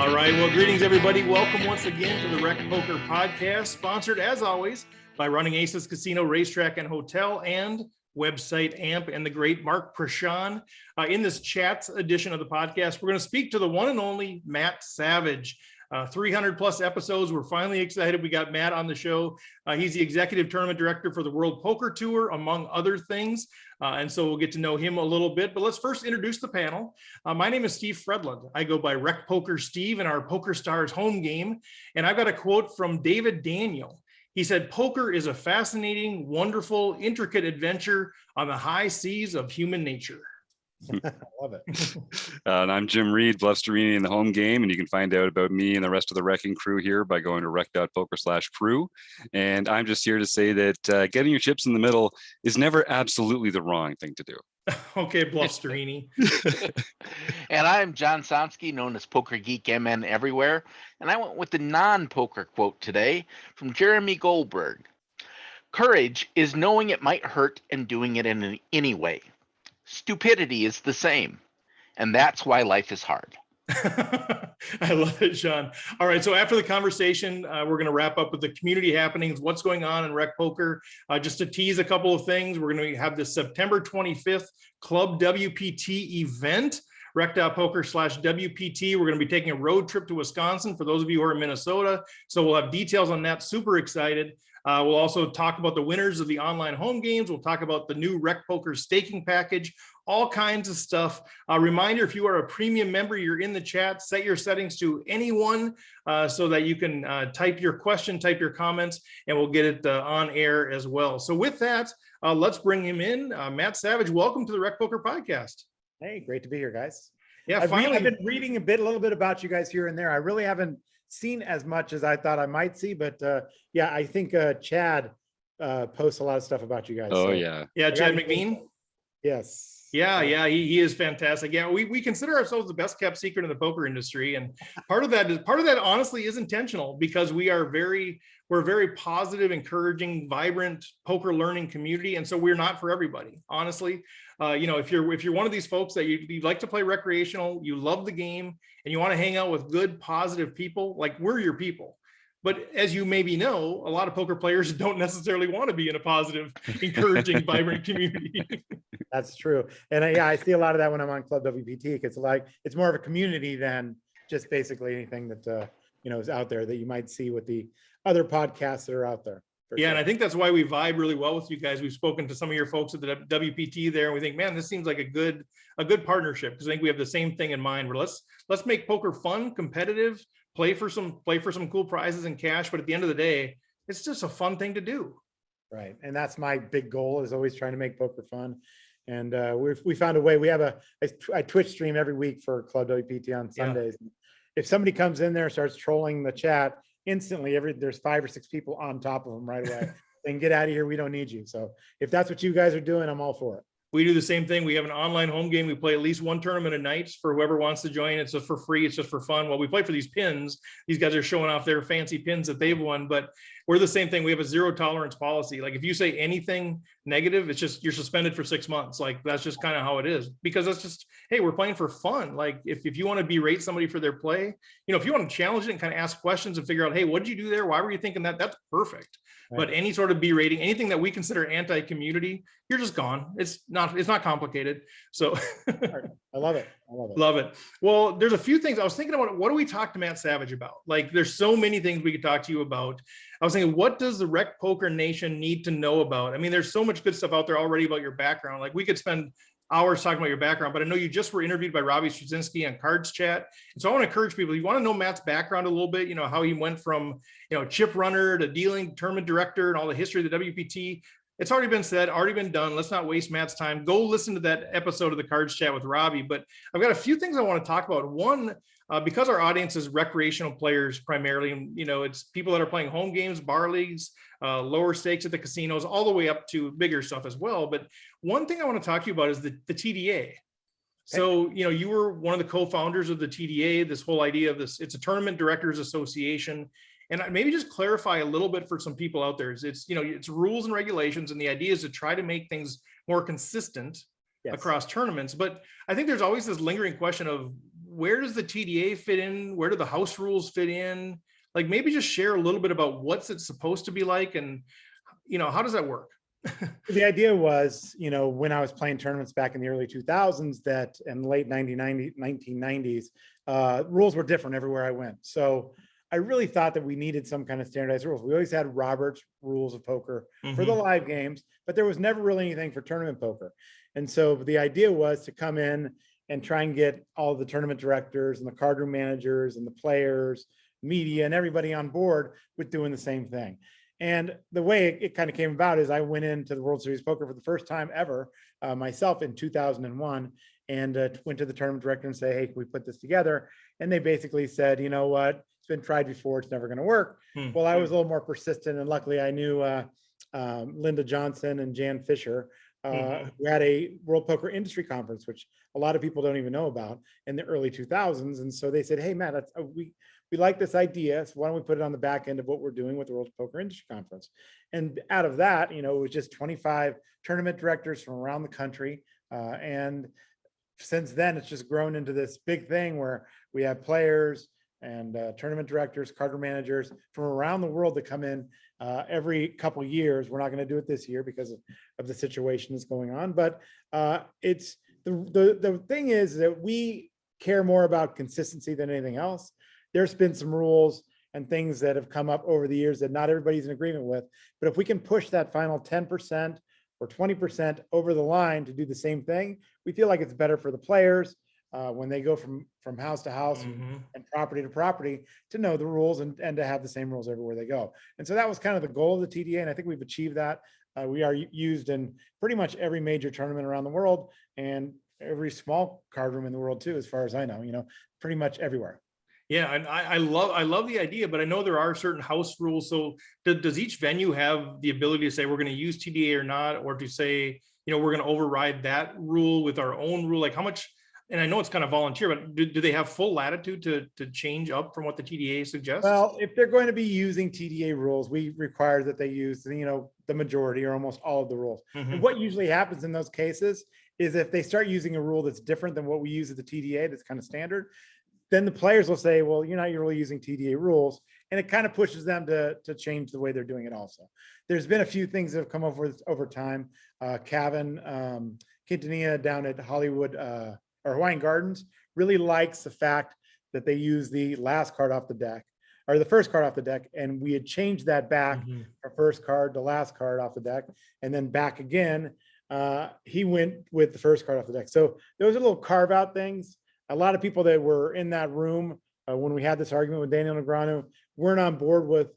All right. Well, greetings, everybody. Welcome once again to the RecPoker podcast, sponsored as always by Running Aces Casino, Racetrack, and Hotel, and website AMP, and the great Mark Prashant. In this chat edition of the podcast, we're going to speak to the one and only Matt Savage. 300 plus episodes. We're finally excited. We got Matt on the show. He's the executive tournament director for the World Poker Tour, among other things. And so we'll get to know him a little bit, but let's first introduce the panel. My name is Steve Fredlund. I go by RecPoker Steve in our Poker Stars home game. And I've got a quote from David Daniel. He said, "Poker is a fascinating, wonderful, intricate adventure on the high seas of human nature." I love it. And I'm Jim Reed, Bluffsterini in the home game, and you can find out about me and the rest of the wrecking crew here by going to rec.poker/crew. And I'm just here to say that getting your chips in the middle is never absolutely the wrong thing to do. Okay, Bluffsterini. And I'm John Somsky, known as Poker Geek MN everywhere. And I went with the non-poker quote today from Jeremy Goldberg. "Courage is knowing it might hurt and doing it in any way. Stupidity is the same, and that's why life is hard." I love it, Sean. All right, so after the conversation, we're going to wrap up with the community happenings, what's going on in RecPoker. Just to tease a couple of things, we're going to have the September 25th Club WPT event, rec.poker/WPT. We're going to be taking a road trip to Wisconsin for those of you who are in Minnesota. So we'll have details on that. Super excited. We'll also talk about the winners of the online home games. We'll talk about the new RecPoker staking package, all kinds of stuff. Reminder, if you are a premium member, you're in the chat, set your settings to anyone so that you can type your question, type your comments, and we'll get it on air as well. So with that, let's bring him in. Matt Savage, welcome to the RecPoker podcast. Hey, great to be here, guys. Yeah, I've finally. been reading a little bit about you guys here and there. I really haven't seen as much as I thought I might see, but yeah, I think Chad posts a lot of stuff about you guys. Oh, so. yeah. Yeah, Chad McBean. Yes. Yeah, he is fantastic. Yeah, we consider ourselves the best kept secret in the poker industry, and part of that honestly is intentional because we're a very positive, encouraging, vibrant poker learning community, and so we're not for everybody. Honestly, if you're one of these folks that you like to play recreational, you love the game, and you want to hang out with good, positive people, like we're your people. But as you maybe know, a lot of poker players don't necessarily want to be in a positive, encouraging, vibrant community. That's true. And I see a lot of that when I'm on Club WPT. It's more of a community than just basically anything that is out there that you might see with the other podcasts that are out there. Yeah, sure. and I think that's why we vibe really well with you guys. We've spoken to some of your folks at the WPT there, and we think, man, this seems like a good partnership because I think we have the same thing in mind. Where let's make poker fun, competitive, play for some cool prizes and cash. But at the end of the day, it's just a fun thing to do. Right, and that's my big goal, is always trying to make poker fun. And we found a way. We have I Twitch stream every week for Club WPT on Sundays. Yeah. If somebody comes in there and starts trolling the chat, instantly there's 5 or 6 people on top of them right away. Then get out of here. We don't need you. So if that's what you guys are doing, I'm all for it. We do the same thing. We have an online home game. We play at least one tournament a night for whoever wants to join. It's just for free. It's just for fun. Well, we play for these pins. These guys are showing off their fancy pins that they've won, but we're the same thing. We have a 0 tolerance policy. Like if you say anything negative, it's just, you're suspended for 6 months. Like that's just kind of how it is, because that's just, hey, we're playing for fun. Like if you want to berate somebody for their play, if you want to challenge it and kind of ask questions and figure out, hey, what did you do there? Why were you thinking that? That's perfect. Right. But any sort of berating, anything that we consider anti-community, you're just gone. It's not complicated. So I love it. Love it. Well, there's a few things I was thinking about. What do we talk to Matt Savage about? Like there's so many things we could talk to you about. I was thinking, what does the RecPoker Nation need to know about? I mean, there's so much good stuff out there already about your background. Like we could spend hours talking about your background, but I know you just were interviewed by Robbie Straczynski on Cards Chat. And so I want to encourage people, you want to know Matt's background a little bit, how he went from, chip runner to dealing tournament director and all the history of the WPT. It's already been said, already been done. Let's not waste Matt's time. Go listen to that episode of the Cards Chat with Robbie. But I've got a few things I want to talk about. One, because our audience is recreational players primarily, and it's people that are playing home games, bar leagues, lower stakes at the casinos, all the way up to bigger stuff as well. But one thing I want to talk to you about is the TDA. So, you were one of the co-founders of the TDA, this whole idea of this, it's a tournament directors association. And maybe just clarify a little bit for some people out there. It's rules and regulations, and the idea is to try to make things more consistent across tournaments. But I think there's always this lingering question of where does the TDA fit in? Where do the house rules fit in? Like maybe just share a little bit about what's it supposed to be like, and how does that work? The idea was, when I was playing tournaments back in the early 2000s, that in the late 1990s, rules were different everywhere I went. So I really thought that we needed some kind of standardized rules. We always had Robert's rules of poker for the live games, but there was never really anything for tournament poker. And so the idea was to come in and try and get all the tournament directors and the card room managers and the players, media, and everybody on board with doing the same thing. And the way it kind of came about is I went into the World Series Poker for the first time ever myself in 2001, and went to the tournament director and say, hey, can we put this together? And they basically said, you know what, it's been tried before, it's never going to work. Well, I was a little more persistent, and luckily I knew Linda Johnson and Jan Fisher, who had a World Poker Industry Conference, which a lot of people don't even know about, in the early 2000s. And so they said, hey, Matt, we like this idea, so why don't we put it on the back end of what we're doing with the World Poker Industry Conference? And out of that, it was just 25 tournament directors from around the country. And since then, it's just grown into this big thing where we have players and tournament directors, card room managers from around the world that come in every couple of years. We're not going to do it this year because of the situation that's going on. But it's the thing is that we care more about consistency than anything else. There's been some rules and things that have come up over the years that not everybody's in agreement with. But if we can push that final 10% or 20% over the line to do the same thing, we feel like it's better for the players when they go from house to house and property to property to know the rules and to have the same rules everywhere they go. And so that was kind of the goal of the TDA. And I think we've achieved that. We are used in pretty much every major tournament around the world, and every small card room in the world too, as far as I know, pretty much everywhere. Yeah, and I love the idea, but I know there are certain house rules. So does each venue have the ability to say we're going to use TDA or not, or to say, we're going to override that rule with our own rule? Like how much, and I know it's kind of volunteer, but do they have full latitude to change up from what the TDA suggests? Well, if they're going to be using TDA rules, we require that they use, the majority or almost all of the rules. And what usually happens in those cases is if they start using a rule that's different than what we use at the TDA, that's kind of standard, then the players will say, well, you're not really using TDA rules. And it kind of pushes them to change the way they're doing it also. There's been a few things that have come over time. Kevin Quintanilla down at Hollywood or Hawaiian Gardens really likes the fact that they use the last card off the deck or the first card off the deck. And we had changed that back from first card to last card off the deck, and then back again. He went with the first card off the deck. So those are little carve out things. A lot of people that were in that room when we had this argument with Daniel Negreanu weren't on board with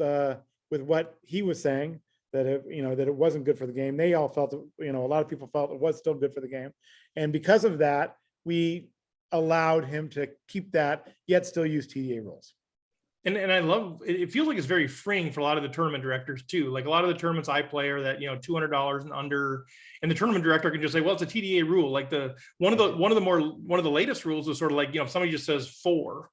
what he was saying, that it wasn't good for the game. They all felt, a lot of people felt it was still good for the game. And because of that, we allowed him to keep that, yet still use TDA rules. And I love it. Feels like it's very freeing for a lot of the tournament directors too. Like a lot of the tournaments I play are that $200 and under, and the tournament director can just say, well, it's a TDA rule. Like one of the latest rules is sort of like, if somebody just says 4,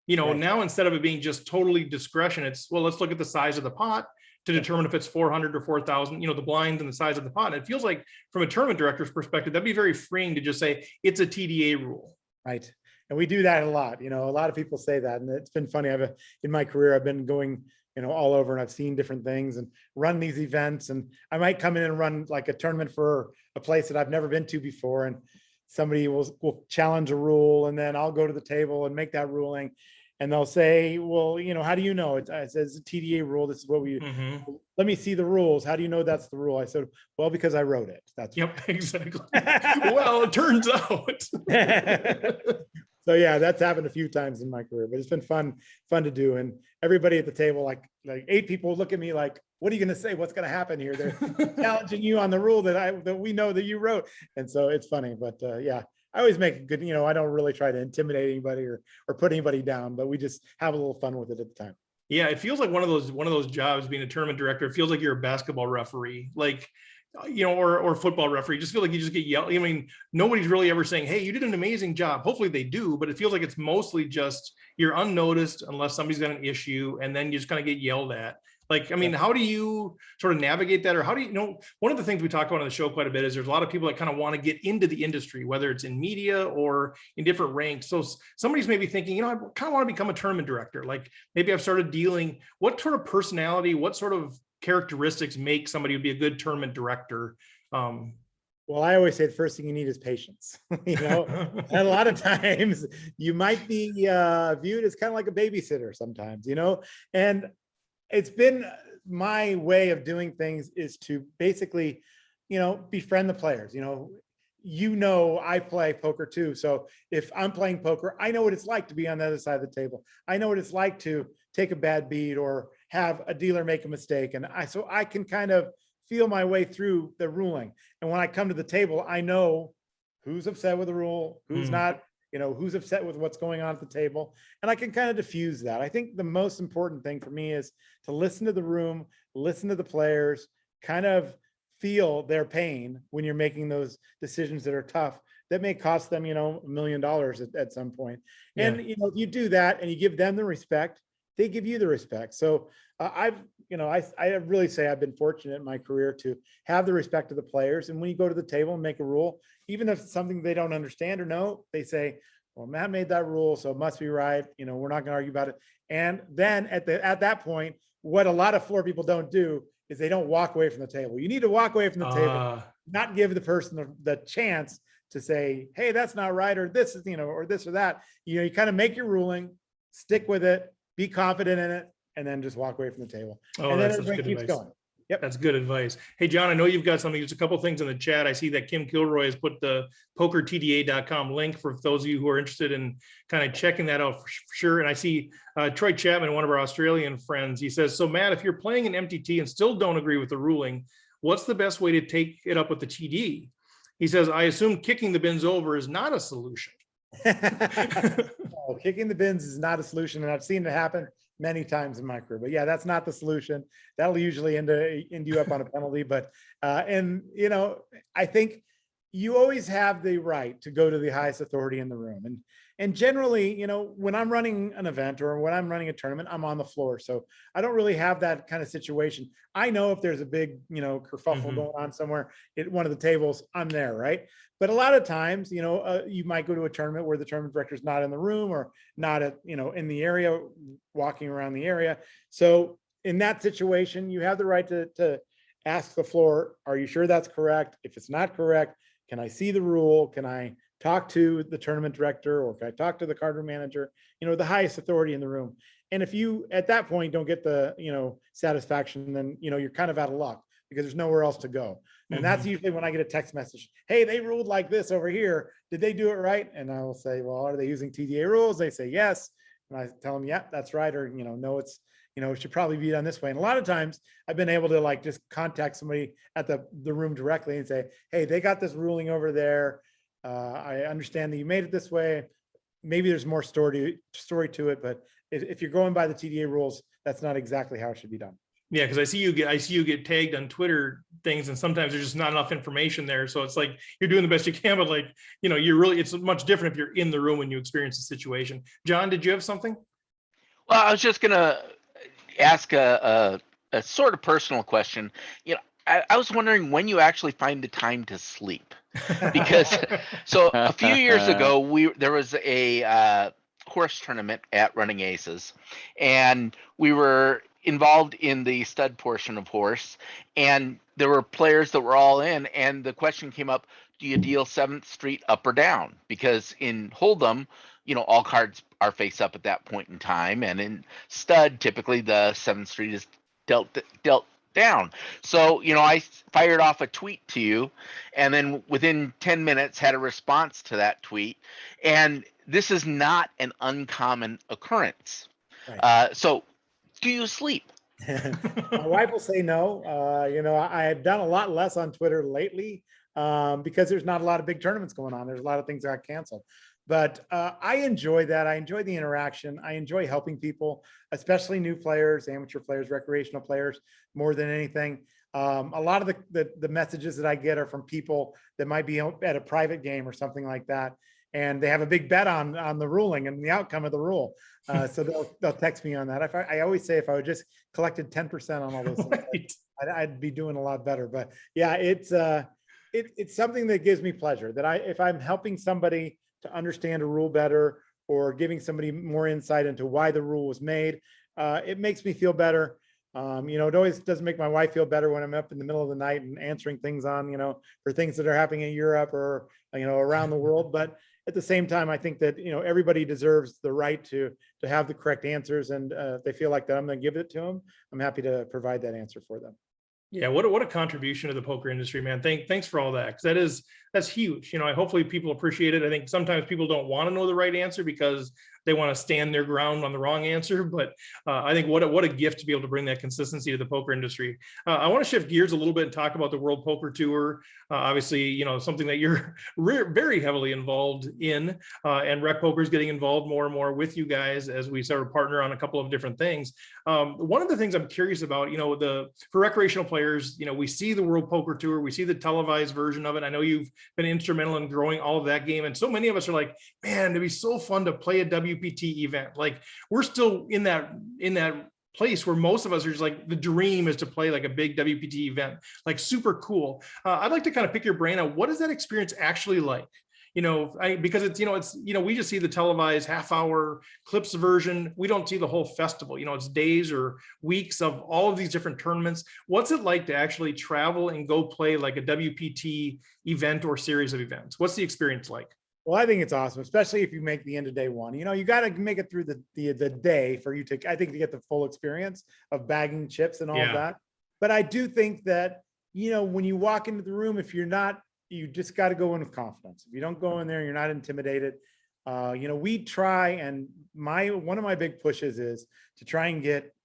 right. Now instead of it being just totally discretion, it's, well, let's look at the size of the pot to determine if it's 400 or 4,000. The blinds and the size of the pot. And it feels like from a tournament director's perspective, that'd be very freeing to just say it's a TDA rule. Right. And we do that a lot. A lot of people say that, and it's been funny. In my career, I've been going, all over, and I've seen different things and run these events. And I might come in and run like a tournament for a place that I've never been to before. And somebody will challenge a rule, and then I'll go to the table and make that ruling. And they'll say, well, how do you know? It says a TDA rule. This is what we, let me see the rules. How do you know that's the rule? I said, well, because I wrote it. That's yep, exactly. Well, it turns out. So yeah, that's happened a few times in my career, but it's been fun to do. And everybody at the table, like 8 people look at me like, what are you going to say? What's going to happen here? They're challenging you on the rule that we know that you wrote. And so it's funny, but yeah, I always make it good. I don't really try to intimidate anybody or put anybody down, but we just have a little fun with it at the time. Yeah. It feels like one of those jobs, being a tournament director. It feels like you're a basketball referee. Like, or football referee. Just feel like you just get yelled. I mean, nobody's really ever saying, hey, you did an amazing job. Hopefully they do, but it feels like it's mostly just you're unnoticed unless somebody's got an issue, and then you just kind of get yelled at. Like, I mean, how do you sort of navigate that? Or how do you know, one of the things we talk about on the show quite a bit is there's a lot of people that kind of want to get into the industry, whether it's in media or in different ranks. So somebody's maybe thinking, you know, I kind of want to become a tournament director. Like maybe I've started dealing, what sort of personality, what sort of characteristics make somebody who be a good tournament director? Well, I always say the first thing you need is patience. You know, and a lot of times you might be viewed as kind of like a babysitter sometimes, you know, and it's been my way of doing things is to basically, you know, befriend the players. You know, I play poker too. So if I'm playing poker, I know what it's like to be on the other side of the table. I know what it's like to take a bad beat or have a dealer make a mistake. And so I can kind of feel my way through the ruling. And when I come to the table, I know who's upset with the rule, who's not, you know, who's upset with what's going on at the table. And I can kind of diffuse that. I think the most important thing for me is to listen to the room, listen to the players, kind of feel their pain when you're making those decisions that are tough, that may cost them, you know, $1 million at some point. And, you know, if you do that and you give them the respect, they give you the respect. So I really say I've been fortunate in my career to have the respect of the players. And when you go to the table and make a rule, even if it's something they don't understand or know, they say, well, Matt made that rule, so it must be right. You know, we're not going to argue about it. And then at that point, what a lot of floor people don't do is they don't walk away from the table. You need to walk away from the table, not give the person the chance to say, hey, that's not right, or this is, you know, or this or that. You know, you kind of make your ruling, stick with it, be confident in it, and then just walk away from the table. And then everybody keeps going. Yep. That's good advice. Hey, John, I know you've got something. There's a couple things in the chat. I see that Kim Kilroy has put the pokertda.com link for those of you who are interested in kind of checking that out for sure. And I see Troy Chapman, one of our Australian friends, he says, so Matt, if you're playing an MTT and still don't agree with the ruling, what's the best way to take it up with the TD? He says, I assume kicking the bins over is not a solution. No, kicking the bins is not a solution. And I've seen it happen many times in my career, but yeah, that's not the solution. That'll usually end you up on a penalty. But and you know, I think you always have the right to go to the highest authority in the room. And generally, you know, when I'm running an event or when I'm running a tournament, I'm on the floor. So I don't really have that kind of situation. I know if there's a big, you know, kerfuffle going on somewhere at one of the tables, I'm there, right? But a lot of times, you know, you might go to a tournament where the tournament director is not in the room or not at, you know, in the area, walking around the area. So in that situation, you have the right to ask the floor, are you sure that's correct? If it's not correct, can I see the rule? Can I talk to the tournament director, or can I talk to the card room manager, you know, the highest authority in the room? And if you, at that point, don't get the, you know, satisfaction, then, you know, you're kind of out of luck because there's nowhere else to go. And that's usually when I get a text message, hey, they ruled like this over here. Did they do it right? And I will say, well, are they using TDA rules? They say, yes. And I tell them, yeah, that's right. Or, you know, no, it's, you know, it should probably be done this way. And a lot of times I've been able to like just contact somebody at the room directly and say, hey, they got this ruling over there. I understand that you made it this way. Maybe there's more story to it, but if you're going by the TDA rules, that's not exactly how it should be done. Yeah, because I see you get tagged on Twitter things, and sometimes there's just not enough information there. So it's like you're doing the best you can, but like, you know, it's much different if you're in the room when you experience the situation. John, did you have something? Well, I was just gonna ask a sort of personal question. You know, I was wondering when you actually find the time to sleep, because so a few years ago there was a horse tournament at Running Aces, and we were involved in the stud portion of horse, and there were players that were all in, and the question came up, do you deal 7th Street up or down? Because in Hold'em, you know, all cards are face up at that point in time, and in stud, typically the 7th Street is dealt down. So, you know, I fired off a tweet to you, and then within 10 minutes had a response to that tweet, and this is not an uncommon occurrence. Right. So do you sleep? My wife will say no. You know, I have done a lot less on Twitter lately because there's not a lot of big tournaments going on. There's a lot of things that got canceled. But I enjoy that. I enjoy the interaction. I enjoy helping people, especially new players, amateur players, recreational players, more than anything. A lot of the messages that I get are from people that might be at a private game or something like that. and they have a big bet on the ruling and the outcome of the rule. So they'll text me on that. I always say if I would just collected 10% on all those things, Right. I'd be doing a lot better. But yeah, it's something that gives me pleasure, that if I'm helping somebody to understand a rule better or giving somebody more insight into why the rule was made, it makes me feel better. It always doesn't make my wife feel better when I'm up in the middle of the night and answering things on, for things that are happening in Europe or, around the world. But at the same time, I think that, everybody deserves the right to have the correct answers. And if they feel like that I'm going to give it to them, I'm happy to provide that answer for them. Yeah, what a contribution to the poker industry, man. Thanks for all that, because that's huge. Hopefully people appreciate it. I think sometimes people don't want to know the right answer because they want to stand their ground on the wrong answer. But I think what a gift to be able to bring that consistency to the poker industry. I want to shift gears a little bit and talk about the World Poker Tour. Obviously, something that you're very heavily involved in, and RecPoker is getting involved more and more with you guys as we sort of partner on a couple of different things. One of the things I'm curious about, for recreational players, we see the World Poker Tour, we see the televised version of it. I know you've been instrumental in growing all of that game, and so many of us are like, man, it'd be so fun to play a WPT event. Like, we're still in that place where most of us are just like, the dream is to play like a big WPT event, like super cool. I'd like to kind of pick your brain on what is that experience actually like? Because we just see the televised half-hour clips version. We don't see the whole festival. It's days or weeks of all of these different tournaments. What's it like to actually travel and go play like a WPT event or series of events? What's the experience like? Well, I think it's awesome, especially if you make the end of day one. You got to make it through the day for you to, I think, to get the full experience of bagging chips and all of that. But I do think that, when you walk into the room, if you're not, you just got to go in with confidence. If you don't go in there, you're not intimidated. We try, and one of my big pushes is to try and get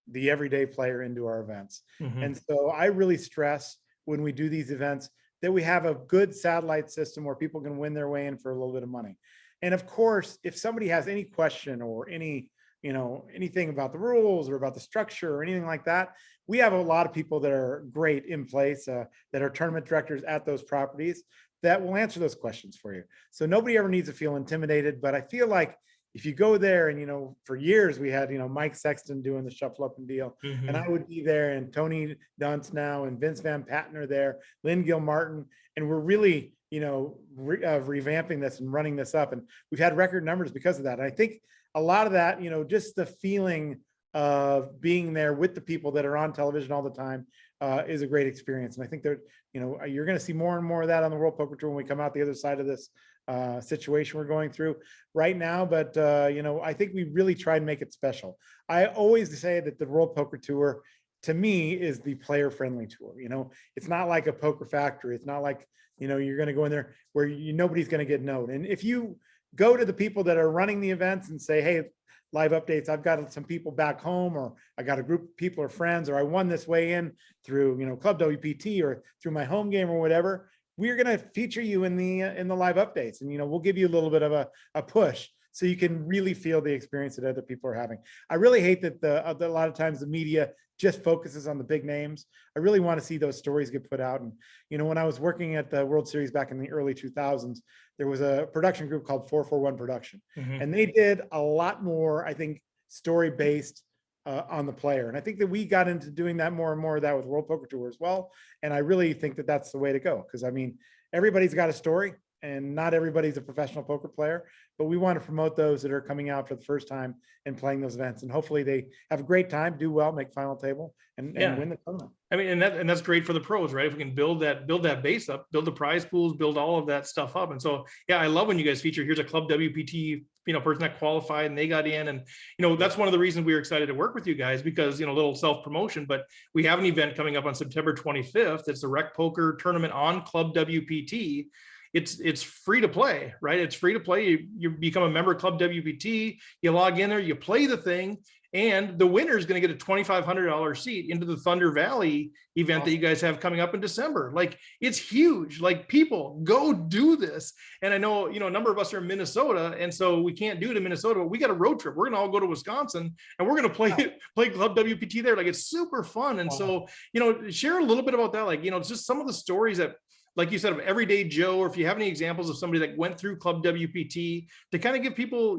the everyday player into our events. Mm-hmm. And so I really stress when we do these events that we have a good satellite system where people can win their way in for a little bit of money. And of course, if somebody has any question or anything about the rules or about the structure or anything like that, we have a lot of people that are great in place, that are tournament directors at those properties that will answer those questions for you. So nobody ever needs to feel intimidated. But I feel like if you go there, and for years we had Mike Sexton doing the shuffle up and deal, mm-hmm. and I would be there, and Tony Dunce now and Vince Van Patten are there, Lynn Gilmartin, and we're really revamping this and running this up, and we've had record numbers because of that. And I think a lot of that, just the feeling of being there with the people that are on television all the time is a great experience. And I think that you're going to see more and more of that on the World Poker Tour when we come out the other side of this situation we're going through right now. But I think we really try and make it special. I always say that the World Poker Tour, to me, is the player friendly tour. It's not like a poker factory. It's not like you're going to go in there where nobody's going to get known. And if you go to the people that are running the events and say, hey, live updates, I've got some people back home, or I got a group of people or friends, or I won this way in through ClubWPT or through my home game or whatever, we're going to feature you in the live updates, and we'll give you a little bit of a push so you can really feel the experience that other people are having. I really hate that a lot of times the media just focuses on the big names. I really want to see those stories get put out. And when I was working at the World Series back in the early 2000s, there was a production group called 441 Production, mm-hmm. and they did a lot more, I think, story based on the player. And I think that we got into doing that more and more of that with World Poker Tour as well. And I really think that that's the way to go, because everybody's got a story, and not everybody's a professional poker player, but we want to promote those that are coming out for the first time and playing those events. And hopefully they have a great time, do well, make final table, and win the tournament. And that's great for the pros, right? If we can build that base up, build the prize pools, build all of that stuff up. And so, yeah, I love when you guys feature, here's a ClubWPT, person that qualified and they got in. And, that's one of the reasons we were excited to work with you guys, because, a little self-promotion, but we have an event coming up on September 25th. It's the RecPoker tournament on ClubWPT. It's free to play, right? It's free to play. You become a member of ClubWPT, you log in there, you play the thing, and the winner is going to get a $2,500 seat into the Thunder Valley event that you guys have coming up in December. Like, it's huge. Like, people, go do this. And I know, a number of us are in Minnesota, and so we can't do it in Minnesota, but we got a road trip. We're going to all go to Wisconsin, and we're going to play ClubWPT there. Like, it's super fun. And so, share a little bit about that. Like, it's just some of the stories that like you said, of everyday Joe, or if you have any examples of somebody that went through Club WPT, to kind of give people,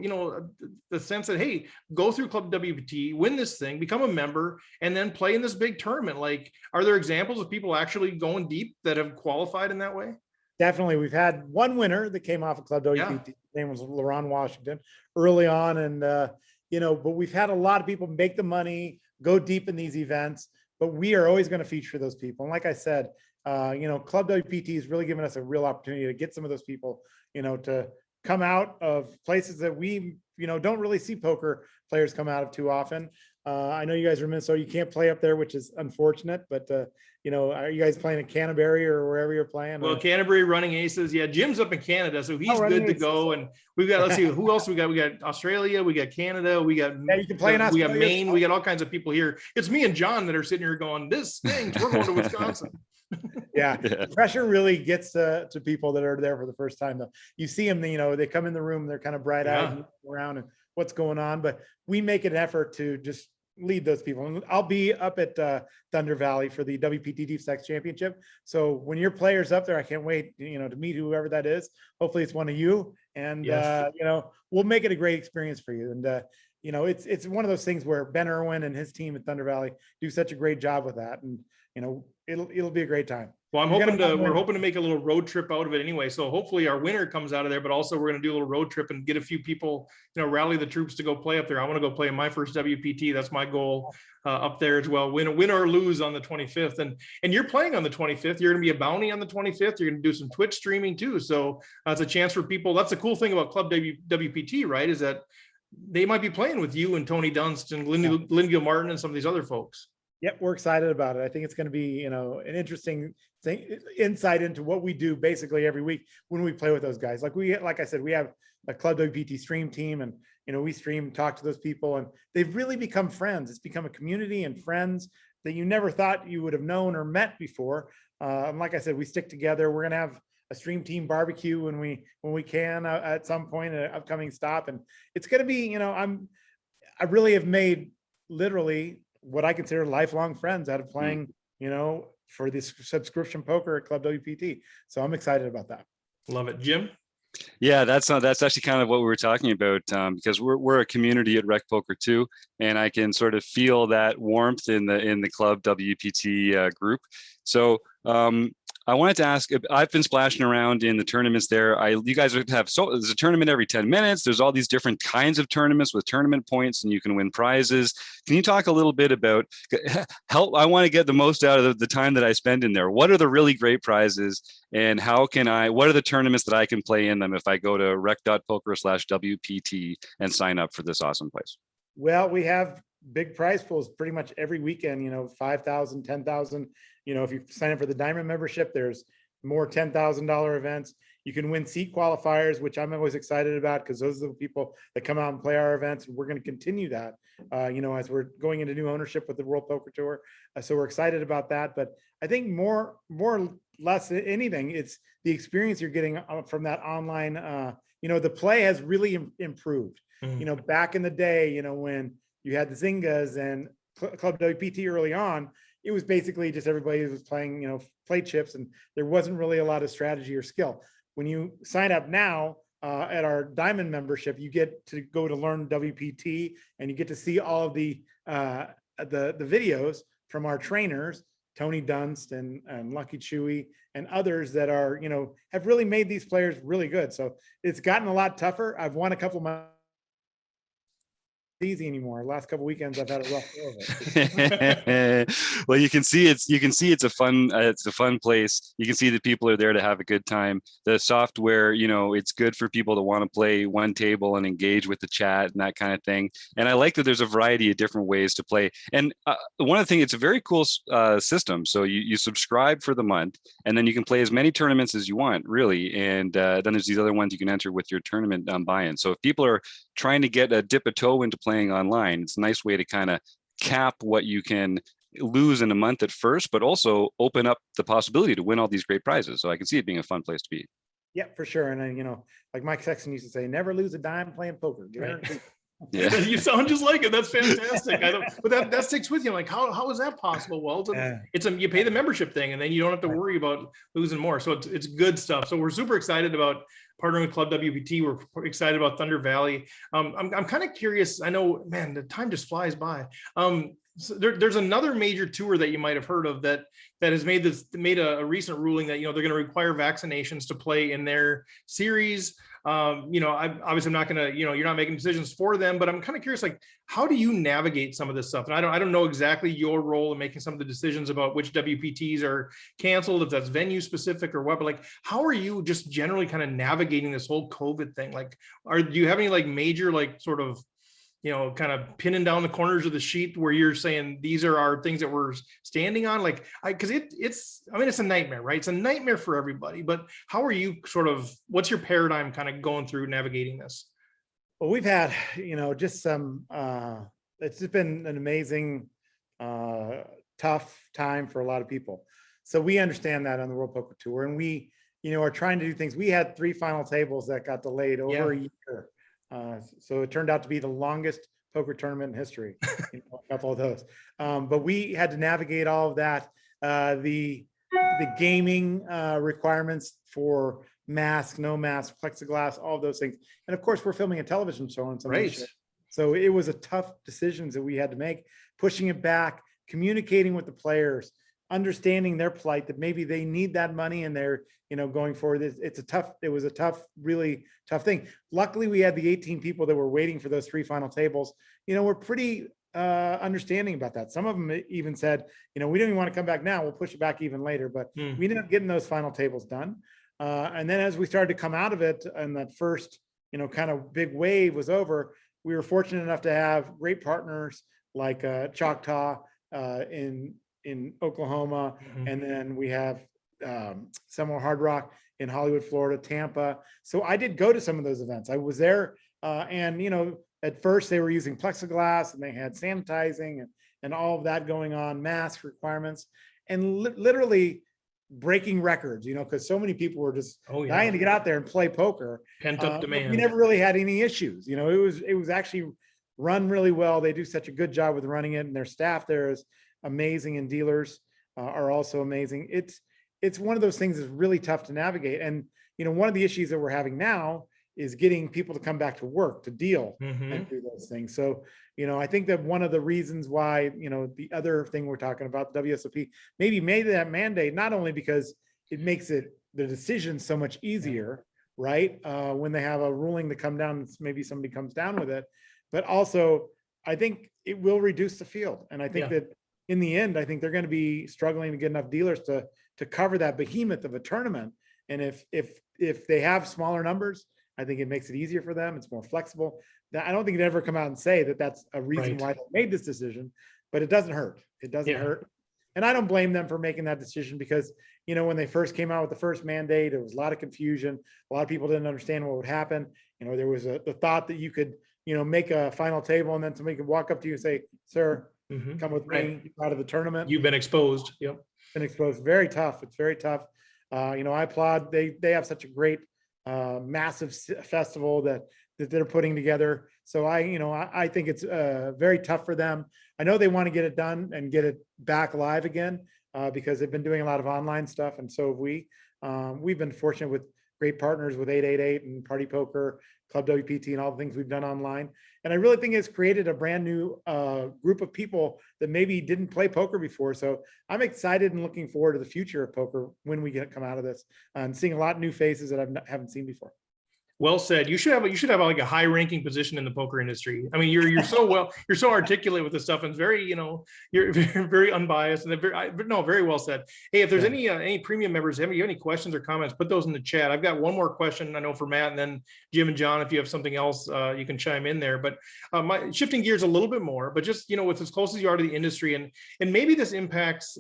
the sense that, hey, go through Club WPT, win this thing, become a member, and then play in this big tournament. Like, are there examples of people actually going deep that have qualified in that way? Definitely. We've had one winner that came off of Club WPT. Yeah. His name was LaRon Washington early on. And, but we've had a lot of people make the money, go deep in these events, but we are always going to feature those people. And like I said, Club WPT has really given us a real opportunity to get some of those people, to come out of places that we, don't really see poker players come out of too often. I know you guys are in Minnesota, you can't play up there, which is unfortunate, but are you guys playing at Canterbury or wherever you're playing? Well, Canterbury Running Aces. Yeah, Jim's up in Canada, so he's good to go. And we've got, let's see, who else we got? We got Australia, we got Canada, we got, you can play in we Australia. got Maine, we got all kinds of people here. It's me and John that are sitting here going, this stinks, we're going to Wisconsin. Yeah, the pressure really gets to people that are there for the first time, though. You see them, they come in the room, they're kind of bright-eyed around and what's going on, but we make an effort to just lead those people. And I'll be up at Thunder Valley for the WPTDeepStacks Championship. So when your player's up there, I can't wait, to meet whoever that is. Hopefully it's one of you, and we'll make it a great experience for you. And it's one of those things where Ben Irwin and his team at Thunder Valley do such a great job with that, and it'll be a great time. Well, we're hoping to make a little road trip out of it anyway. So hopefully our winner comes out of there, but also we're going to do a little road trip and get a few people, rally the troops to go play up there. I want to go play in my first WPT. That's my goal up there as well. Win or lose on the 25th. And you're playing on the 25th. You're going to be a bounty on the 25th. You're going to do some Twitch streaming too. So it's a chance for people. That's the cool thing about Club WPT, right? Is that they might be playing with you and Tony Dunst and Lynn Gilmartin and some of these other folks. Yep, we're excited about it. I think it's going to be, an interesting thing, insight into what we do basically every week when we play with those guys. Like I said, we have a Club WPT stream team, and we stream, talk to those people, and they've really become friends. It's become a community and friends that you never thought you would have known or met before. And like I said, we stick together. We're going to have a stream team barbecue when we can at some point, an upcoming stop, and it's going to be, I really have made literally what I consider lifelong friends out of playing, for this subscription poker at Club WPT. So I'm excited about that. Love it. Jim? Yeah, that's actually kind of what we were talking about, because we're a community at RecPoker too, and I can sort of feel that warmth in the Club WPT group. So I wanted to ask, I've been splashing around in the tournaments there. You guys have, there's a tournament every 10 minutes. There's all these different kinds of tournaments with tournament points, and you can win prizes. Can you talk a little bit about I want to get the most out of the time that I spend in there. What are the really great prizes, and what are the tournaments that I can play in them if I go to rec.poker/WPT and sign up for this awesome place? Well, we have big prize pools pretty much every weekend, 5,000, 10,000. If you sign up for the Diamond membership, there's more $10,000 events. You can win seat qualifiers, which I'm always excited about, because those are the people that come out and play our events. And we're going to continue that, as we're going into new ownership with the World Poker Tour. So we're excited about that. But I think more or less than anything, it's the experience you're getting from that online. The play has really improved. Mm-hmm. Back in the day, when you had the Zyngas and Club WPT early on, it was basically just everybody was playing, play chips, and there wasn't really a lot of strategy or skill. When you sign up now at our Diamond membership, you get to go to learn WPT, and you get to see all of the videos from our trainers, Tony Dunst and Lucky Chewy and others that are, have really made these players really good. So it's gotten a lot tougher. I've won a couple of my easy anymore. Last couple weekends I've had a rough go of it. Well, you can see it's a fun place. You can see that people are there to have a good time. The software, it's good for people that want to play one table and engage with the chat and that kind of thing. And I like that there's a variety of different ways to play. And one of the things, it's a very cool system. So you subscribe for the month, and then you can play as many tournaments as you want, really. And then there's these other ones you can enter with your tournament buy-in. So if people are trying to dip a toe into playing online, it's a nice way to kind of cap what you can lose in a month at first, but also open up the possibility to win all these great prizes. So I can see it being a fun place to be. Yeah, for sure. And like Mike Sexton used to say, never lose a dime playing poker. Right. Yeah. You sound just like him. That's fantastic. I don't, but that sticks with you. Like, how is that possible? Well, you pay the membership thing, and then you don't have to worry about losing more. So it's good stuff. So we're super excited about partnering with Club WPT. We're excited about Thunder Valley. I'm kind of curious. I know, man, the time just flies by. So there's another major tour that you might have heard of that has made a recent ruling that, they're going to require vaccinations to play in their series. I'm not going to, you're not making decisions for them, but I'm kind of curious, like, how do you navigate some of this stuff? And I don't know exactly your role in making some of the decisions about which WPTs are canceled, if that's venue specific or what, but like, how are you just generally kind of navigating this whole COVID thing? Like, do you have any like major, like sort of, kind of pinning down the corners of the sheet where you're saying these are our things that we're standing on? Like, because it's a nightmare, right? It's a nightmare for everybody. But how are you what's your paradigm kind of going through navigating this? Well, we've had, just some, it's just been an amazing, tough time for a lot of people. So we understand that on the World Poker Tour, and we, are trying to do things. We had 3 final tables that got delayed over a year. So it turned out to be the longest poker tournament in history, a couple of those. But we had to navigate all of that. The gaming requirements for mask, no mask, plexiglass, all of those things. And of course, we're filming a television show on some of these shows. So it was a tough decisions that we had to make, pushing it back, communicating with the players, understanding their plight, that maybe they need that money and they're, going forward. It was a tough, really tough thing. Luckily, we had the 18 people that were waiting for those 3 final tables. We're pretty understanding about that. Some of them even said, we don't even want to come back now. We'll push it back even later, but we ended up getting those final tables done. And then as we started to come out of it, and that first, kind of big wave was over, we were fortunate enough to have great partners like Choctaw in Oklahoma. And then we have Seminole Hard Rock in Hollywood, Florida, Tampa. So I did go to some of those events. I was there and, at first they were using plexiglass and they had sanitizing and all of that going on, mask requirements, and literally breaking records, because so many people were just dying to get out there and play poker. Pent up demand. We never really had any issues. It was actually run really well. They do such a good job with running it, and their staff there is amazing, and dealers are also amazing. It's one of those things that's really tough to navigate. And, one of the issues that we're having now is getting people to come back to work, to deal and do those things. So, I think that one of the reasons why, the other thing we're talking about, the WSOP, maybe made that mandate, not only because it makes the decision so much easier, right? When they have a ruling to come down, maybe somebody comes down with it, but also I think it will reduce the field. And I think that in the end, I think they're going to be struggling to get enough dealers to cover that behemoth of a tournament. And if they have smaller numbers, I think it makes it easier for them. It's more flexible. I don't think they'd ever come out and say that that's a reason why they made this decision, but it doesn't hurt. It doesn't hurt. And I don't blame them for making that decision, because, when they first came out with the first mandate, there was a lot of confusion. A lot of people didn't understand what would happen. There was the thought that you could, make a final table and then somebody could walk up to you and say, sir, come with me out of the tournament. You've been exposed. Yep. Been exposed. Very tough. It's very tough. I applaud. They have such a great, massive festival that they're putting together. So I think it's very tough for them. I know they want to get it done and get it back live again, because they've been doing a lot of online stuff, and so have we. We've been fortunate with great partners with 888 and Party Poker, Club WPT, and all the things we've done online. And I really think it's created a brand new group of people that maybe didn't play poker before. So I'm excited and looking forward to the future of poker when we come out of this, and seeing a lot of new faces that I haven't seen before. Well said. You should have like a high ranking position in the poker industry. I mean, you're so you're so articulate with this stuff, and very, you're very unbiased, and very well said. Hey, if there's any premium members, have you any questions or comments, put those in the chat. I've got one more question, I know, for Matt, and then Jim and John, if you have something else, you can chime in there. But shifting gears a little bit more, but just, with as close as you are to the industry, and maybe this impacts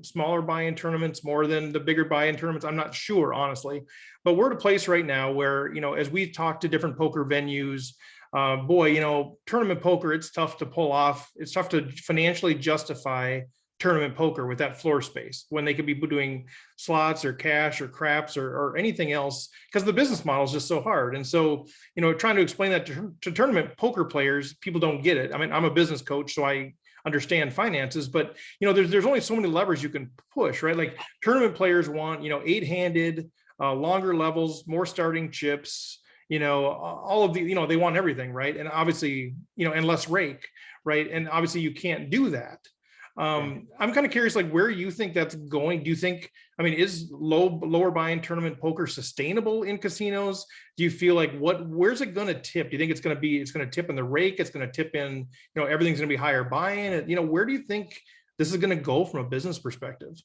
smaller buy-in tournaments more than the bigger buy-in tournaments. I'm not sure, honestly. But we're at a place right now where, as we talk to different poker venues, tournament poker, it's tough to pull off. It's tough to financially justify tournament poker with that floor space when they could be doing slots or cash or craps or anything else, because the business model is just so hard. And so, trying to explain that to tournament poker players, people don't get it. I mean, I'm a business coach, so I understand finances, but there's only so many levers you can push, right? Like tournament players want, 8-handed, longer levels, more starting chips, all of the, they want everything, right? And obviously, and less rake, right? And obviously you can't do that. I'm kind of curious, like where you think that's going. Do you think, is lower buy-in tournament poker sustainable in casinos? Do you feel like where's it going to tip? Do you think it's going to tip in the rake? It's going to tip in, everything's going to be higher buy-in. Where do you think this is going to go from a business perspective?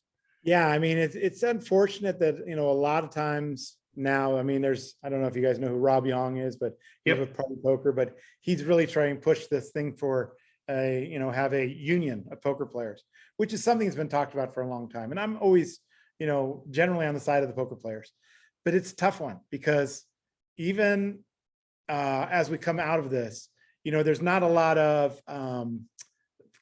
Yeah, it's unfortunate that a lot of times now, I don't know if you guys know who Rob Young is, but he's with Party Poker, but he's really trying to push this thing for have a union of poker players, which is something that's been talked about for a long time. And I'm always, generally on the side of the poker players, but it's a tough one because even as we come out of this, there's not a lot of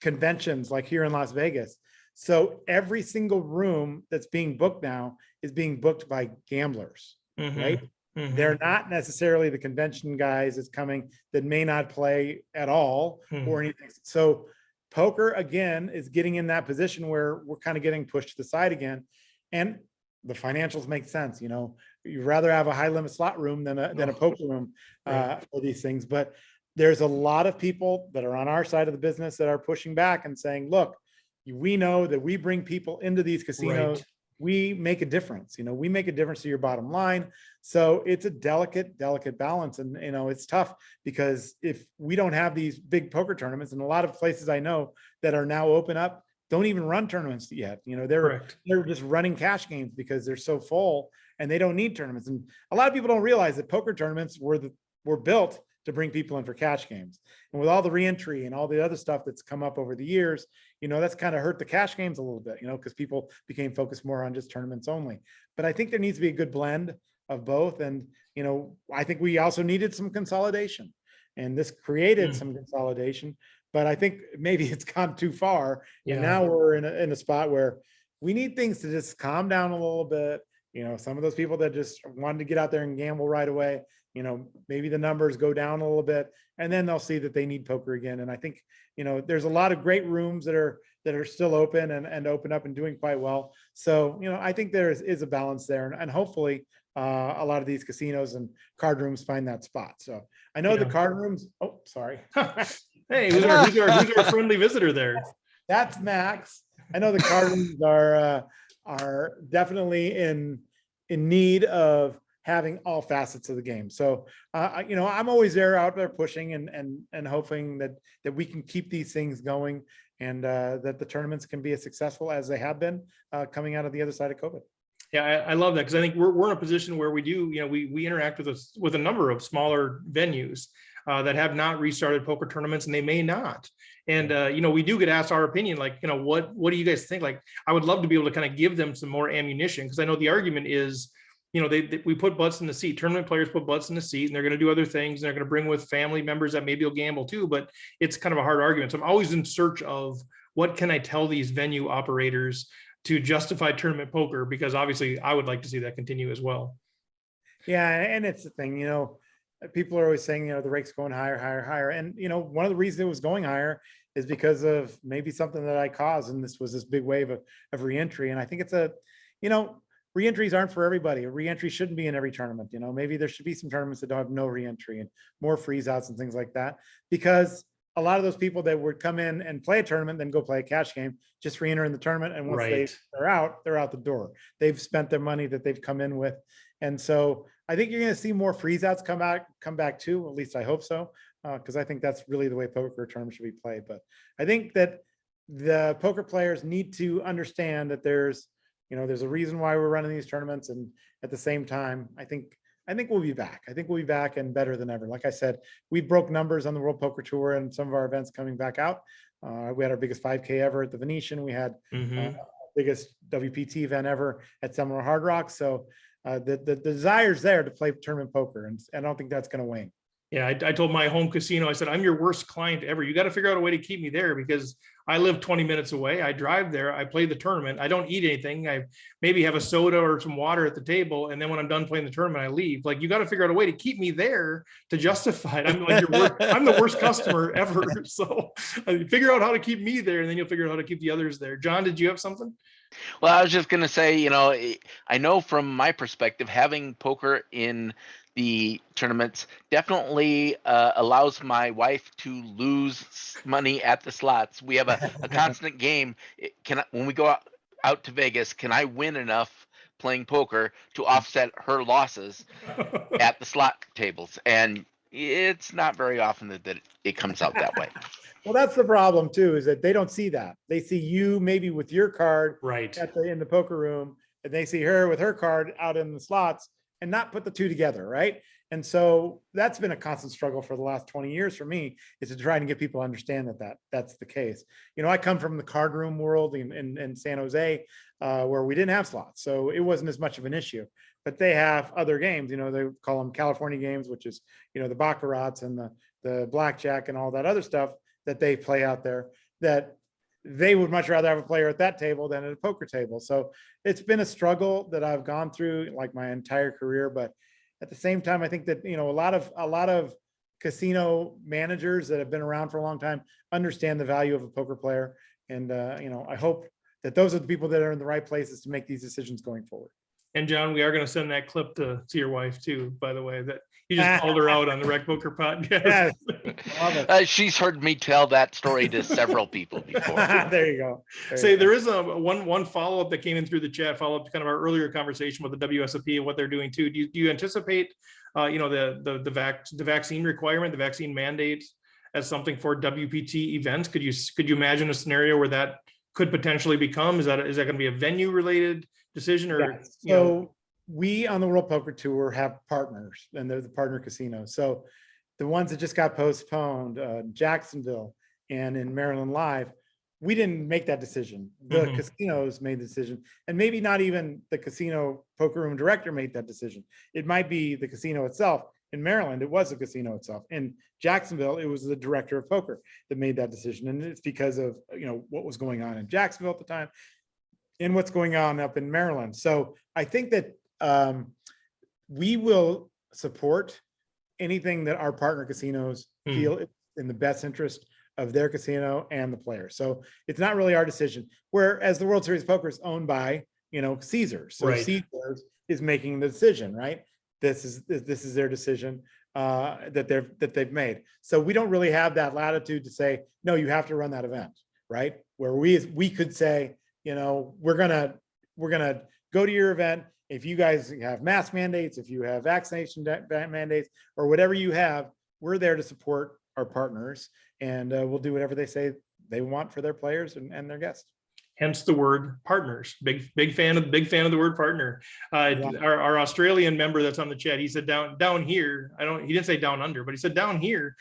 conventions like here in Las Vegas. So every single room that's being booked now is being booked by gamblers, right? Mm-hmm. They're not necessarily the convention guys that's coming that may not play at all or anything. So poker again is getting in that position where we're kind of getting pushed to the side again, and the financials make sense. You'd rather have a high limit slot room than a poker room for these things. But there's a lot of people that are on our side of the business that are pushing back and saying, look, we know that we bring people into these casinos. Right. We make a difference, we make a difference to your bottom line. So it's a delicate balance. And, it's tough because if we don't have these big poker tournaments, and a lot of places I know that are now open up, don't even run tournaments yet. They're just running cash games because they're so full and they don't need tournaments. And a lot of people don't realize that poker tournaments were built to bring people in for cash games. And with all the reentry and all the other stuff that's come up over the years, that's kind of hurt the cash games a little bit, because people became focused more on just tournaments only. But I think there needs to be a good blend of both. And, I think we also needed some consolidation, and this created some consolidation, but I think maybe it's gone too far. And now we're in a spot where we need things to just calm down a little bit. Some of those people that just wanted to get out there and gamble right away, maybe the numbers go down a little bit, and then they'll see that they need poker again. And I think, there's a lot of great rooms that are still open and open up and doing quite well. So, I think there is a balance there, and hopefully a lot of these casinos and card rooms find that spot. So I know the card rooms. Oh, sorry. Hey, who's our friendly visitor there? That's Max. I know the card rooms are definitely in need of having all facets of the game. So, I'm always out there pushing and hoping that we can keep these things going, and that the tournaments can be as successful as they have been coming out of the other side of COVID. Yeah, I love that, because I think we're in a position where we do, we interact with a number of smaller venues that have not restarted poker tournaments, and they may not. And we do get asked our opinion, like, what do you guys think? Like, I would love to be able to kind of give them some more ammunition, because I know the argument is, we put butts in the seat. Tournament players put butts in the seat, and they're going to do other things. And they're going to bring with family members that maybe will gamble too, but it's kind of a hard argument. So I'm always in search of what can I tell these venue operators to justify tournament poker, because obviously I would like to see that continue as well. Yeah, and it's the thing, people are always saying, the rake's going higher. And, one of the reasons it was going higher is because of maybe something that I caused. And this was this big wave of reentry. And I think it's reentries aren't for everybody. A reentry shouldn't be in every tournament. Maybe there should be some tournaments that don't have no reentry and more freeze outs and things like that, because a lot of those people that would come in and play a tournament, then go play a cash game, just re-enter in the tournament. And once they're out the door. They've spent their money that they've come in with. And so I think you're going to see more freeze outs come back too. At least I hope so. Because I think that's really the way poker tournaments should be played. But I think that the poker players need to understand that there's a reason why we're running these tournaments. And at the same time, I think we'll be back. I think we'll be back and better than ever. Like I said, we broke numbers on the World Poker Tour and some of our events coming back out. We had our biggest 5K ever at the Venetian. We had biggest WPT event ever at Seminole Hard Rock. So the desire's there to play tournament poker, and I don't think that's going to wane. Yeah, I told my home casino, I said, I'm your worst client ever. You got to figure out a way to keep me there because I live 20 minutes away. I drive there. I play the tournament. I don't eat anything. I maybe have a soda or some water at the table. And then when I'm done playing the tournament, I leave. Like, you got to figure out a way to keep me there to justify it. I'm like, I'm the worst customer ever. So figure out how to keep me there, and then you'll figure out how to keep the others there. John, did you have something? Well, I was just going to say, you know, I know from my perspective, having poker in the tournaments definitely allows my wife to lose money at the slots. We have a constant game. When we go out to Vegas, can I win enough playing poker to offset her losses at the slot tables? And it's not very often that it comes out that way. Well, that's the problem too, is that they don't see that. They see you maybe with your card Right. in the poker room, and they see her with her card out in the slots and not put the two together, right? And so that's been a constant struggle for the last 20 years for me, is to try and get people to understand that that's the case. You know, I come from the card room world in San Jose, where we didn't have slots, so it wasn't as much of an issue. But they have other games, you know, they call them California games, which is, you know, the baccarats and the blackjack and all that other stuff that they play out there, that they would much rather have a player at that table than at a poker table. So it's been a struggle that I've gone through like my entire career. But at the same time, I think that, you know, a lot of casino managers that have been around for a long time understand the value of a poker player. And, you know, I hope that those are the people that are in the right places to make these decisions going forward. And John, we are going to send that clip to your wife too, by the way, that you just called her out on the RecPoker podcast. Yes. Love it. She's heard me tell that story to several people before. There you go. There is a one follow-up that came in through the chat, follow-up to kind of our earlier conversation with the WSOP and what they're doing too. Do you anticipate, you know, the vaccine requirement, the vaccine mandate as something for WPT events? Could you imagine a scenario where that could potentially become, is that going to be a venue related decision, or, yeah. So we on the World Poker Tour have partners, and they're the partner casinos. So the ones that just got postponed, Jacksonville and in Maryland Live, we didn't make that decision. The casinos made the decision, and maybe not even the casino poker room director made that decision. It might be the casino itself. In Maryland, it was the casino itself. In Jacksonville, it was the director of poker that made that decision, and it's because of, you know, what was going on in Jacksonville at the time and what's going on up in Maryland. So I think that we will support anything that our partner casinos feel in the best interest of their casino and the players. So it's not really our decision. Whereas the World Series of Poker is owned by, you know, Caesars. So Caesars is making the decision, right? This is their decision that they've made. So we don't really have that latitude to say, no, you have to run that event, right? Where we could say, you know, we're gonna go to your event. If you guys have mask mandates, if you have vaccination mandates, or whatever you have, we're there to support our partners, and we'll do whatever they say they want for their players and their guests. Hence the word partners. Big fan of the word partner. Our Australian member that's on the chat, he said down here, he didn't say down under, but he said down here,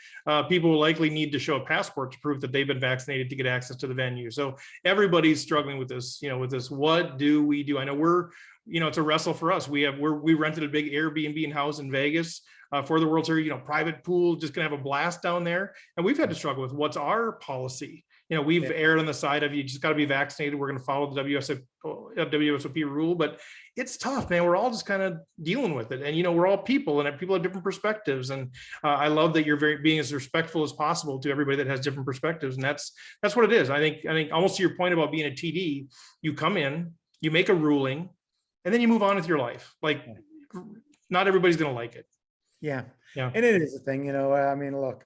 people will likely need to show a passport to prove that they've been vaccinated to get access to the venue. So everybody's struggling with this, you know, what do we do? I know it's a wrestle for us. We rented a big Airbnb house in Vegas for the World Series, you know, private pool, just gonna have a blast down there. And we've had to struggle with what's our policy. You know, we've erred on the side of, you just got to be vaccinated. We're going to follow the WSOP rule, but it's tough, man. We're all just kind of dealing with it. And, you know, we're all people, and people have different perspectives. And I love that you're being as respectful as possible to everybody that has different perspectives. And that's what it is. I think almost to your point about being a TD, you come in, you make a ruling, and then you move on with your life. Like, not everybody's going to like it. Yeah. And it is a thing, you know, I mean, look,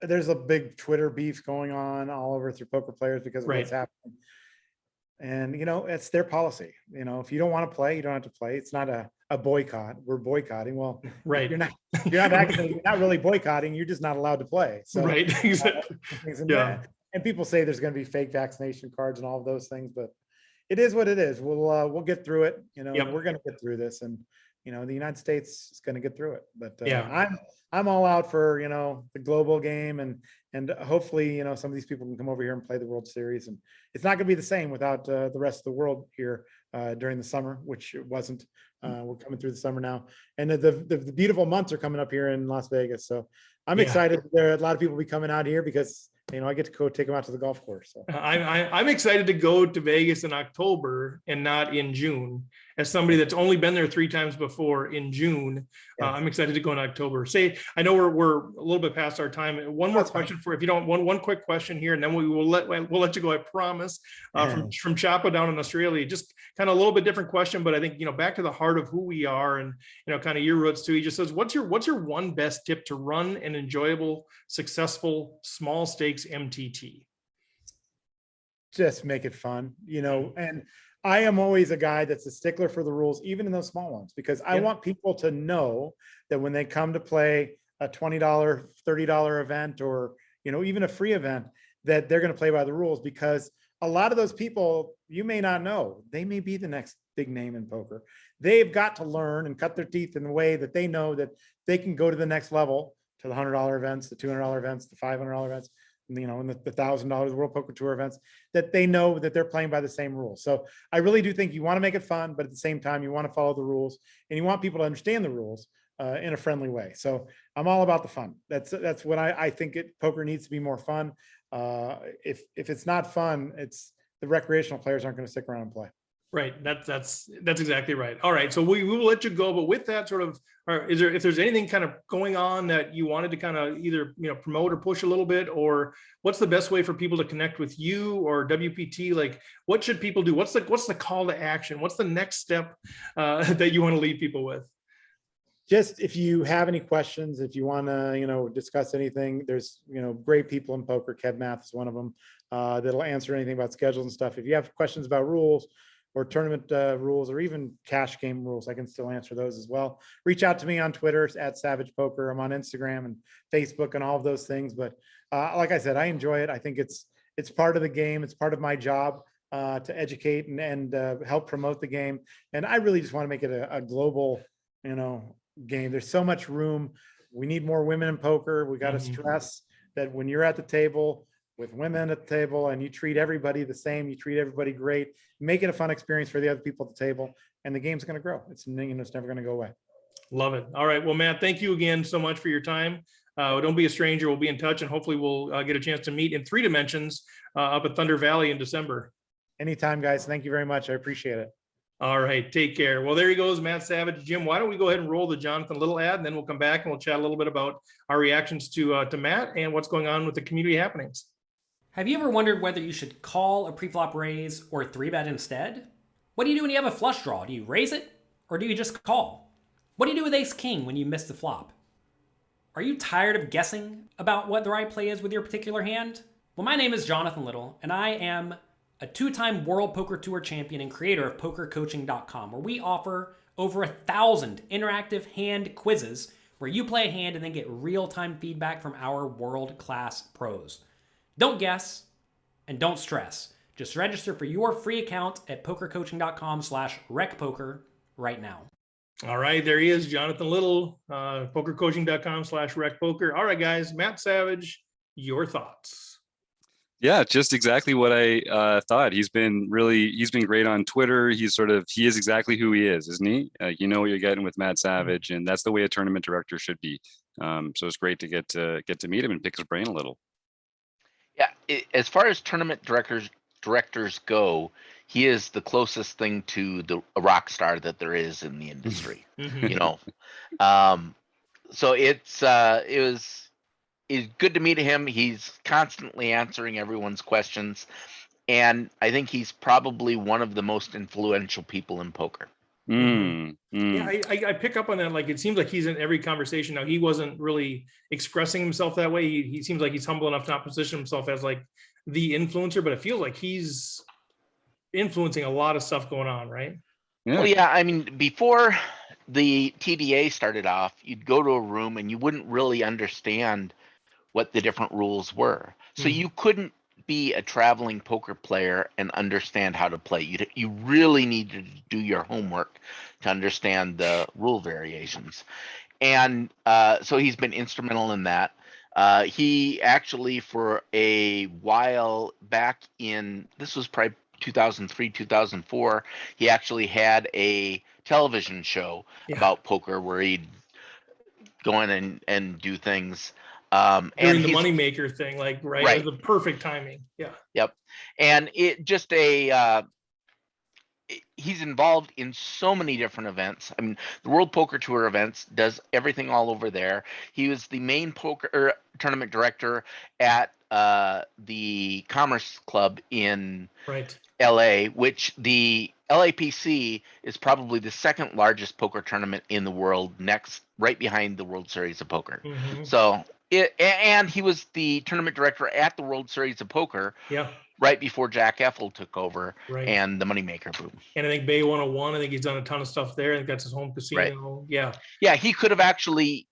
there's a big Twitter beef going on all over through poker players because of what's happening. And, you know, it's their policy. You know, if you don't want to play, you don't have to play. It's not a boycott. We're boycotting. Well, you're not vaccinated. You're not really boycotting. You're just not allowed to play. So, Exactly. And people say there's going to be fake vaccination cards and all of those things, but it is what it is. We'll get through it. You know, we're going to get through this, and, you know, the United States is going to get through it. But I'm all out for, you know, the global game, and hopefully, you know, some of these people can come over here and play the World Series, and it's not going to be the same without the rest of the world here during the summer, which it wasn't. We're coming through the summer now, and the beautiful months are coming up here in Las Vegas. So I'm Yeah. excited. There are a lot of people will be coming out here because I get to go take them out to the golf course. So I'm excited to go to Vegas in October and not in June. As somebody that's only been there 3 times before in June, Yeah. I'm excited to go in October. I know we're a little bit past our time. One more That's fine. question for, if you don't, one quick question here, and then we'll let you go. I promise. From Chapo down in Australia, just kind of a little bit different question, but I think back to the heart of who we are and kind of your roots too. He just says, what's your one best tip to run an enjoyable, successful, small stakes MTT? Just make it fun, and I am always a guy that's a stickler for the rules, even in those small ones, because I want people to know that when they come to play a $20, $30 event, or, even a free event, that they're going to play by the rules, because a lot of those people, you may not know, they may be the next big name in poker. They've got to learn and cut their teeth in the way that they know that they can go to the next level, to the $100 events, the $200 events, the $500 events, and the $1,000 World Poker Tour events, that they know that they're playing by the same rules. So I really do think you want to make it fun, but at the same time, you want to follow the rules, and you want people to understand the rules in a friendly way. So I'm all about the fun. That's what I think poker needs to be more fun. If it's not fun, the recreational players aren't going to stick around and play. Right. That's exactly right. All right. So we will let you go, but with that sort of, if there's anything kind of going on that you wanted to kind of either, promote or push a little bit, or what's the best way for people to connect with you or WPT? Like, what should people do? What's the call to action? What's the next step that you want to leave people with? Just if you have any questions, if you want to, discuss anything, there's, great people in poker. Kev Math is one of them that'll answer anything about schedules and stuff. If you have questions about rules or tournament rules, or even cash game rules, I can still answer those as well. Reach out to me on Twitter @SavagePoker. I'm on Instagram and Facebook and all of those things. But like I said, I enjoy it. I think it's part of the game. It's part of my job to educate and help promote the game. And I really just want to make it a global, game. There's so much room. We need more women in poker. We got to stress that when you're at the table with women at the table and you treat everybody the same, you treat everybody great, make it a fun experience for the other people at the table, and the game's going to grow. It's never going to go away. Love it. All right. Well, Matt, thank you again so much for your time. Don't be a stranger. We'll be in touch, and hopefully we'll get a chance to meet in 3 dimensions up at Thunder Valley in December. Anytime, guys. Thank you very much. I appreciate it. All right. Take care. Well, there he goes, Matt Savage. Jim, why don't we go ahead and roll the Jonathan Little ad, and then we'll come back and we'll chat a little bit about our reactions to Matt and what's going on with the community happenings. Have you ever wondered whether you should call a preflop raise or 3-bet instead? What do you do when you have a flush draw? Do you raise it, or do you just call? What do you do with ace-king when you miss the flop? Are you tired of guessing about what the right play is with your particular hand? Well, my name is Jonathan Little, and I am a 2-time World Poker Tour champion and creator of PokerCoaching.com, where we offer over 1,000 interactive hand quizzes where you play a hand and then get real-time feedback from our world-class pros. Don't guess and don't stress. Just register for your free account at PokerCoaching.com/RecPoker right now. All right, there he is, Jonathan Little, PokerCoaching.com/RecPoker. All right, guys, Matt Savage, your thoughts. Yeah, just exactly what I thought. He's been great on Twitter. He is exactly who he is, isn't he? You know what you're getting with Matt Savage, and that's the way a tournament director should be. So it's great to get to meet him and pick his brain a little. Yeah, as far as tournament directors go, he is the closest thing to a rock star that there is in the industry. So it was good to meet him. He's constantly answering everyone's questions, and I think he's probably one of the most influential people in poker. Yeah, I pick up on that. Like, it seems like he's in every conversation. Now, he wasn't really expressing himself that way. He seems like he's humble enough to not position himself as like the influencer, but it feels like he's influencing a lot of stuff going on, right? Yeah. Well, yeah, I mean, before the TDA started off, you'd go to a room and you wouldn't really understand what the different rules were. So you couldn't be a traveling poker player and understand how to play. You really needed to do your homework to understand the rule variations. And so he's been instrumental in that. He actually, for a while back this was probably 2003, 2004, he actually had a television show Yeah. about poker where he'd go in and do things. During and the he's moneymaker thing, like, right? Right. It was the perfect timing. Yeah. Yep. And it just he's involved in so many different events. I mean, the World Poker Tour events, does everything all over there. He was the main poker tournament director at the Commerce Club in Right. LA, which the LAPC is probably the second largest poker tournament in the world, next right behind the World Series of Poker. Mhm. So and he was the tournament director at the World Series of Poker Yeah. right before Jack Effel took over Right. and the Moneymaker boom. And I think Bay 101, I think he's done a ton of stuff there. I think that's his home casino. Yeah. Yeah, he could have actually,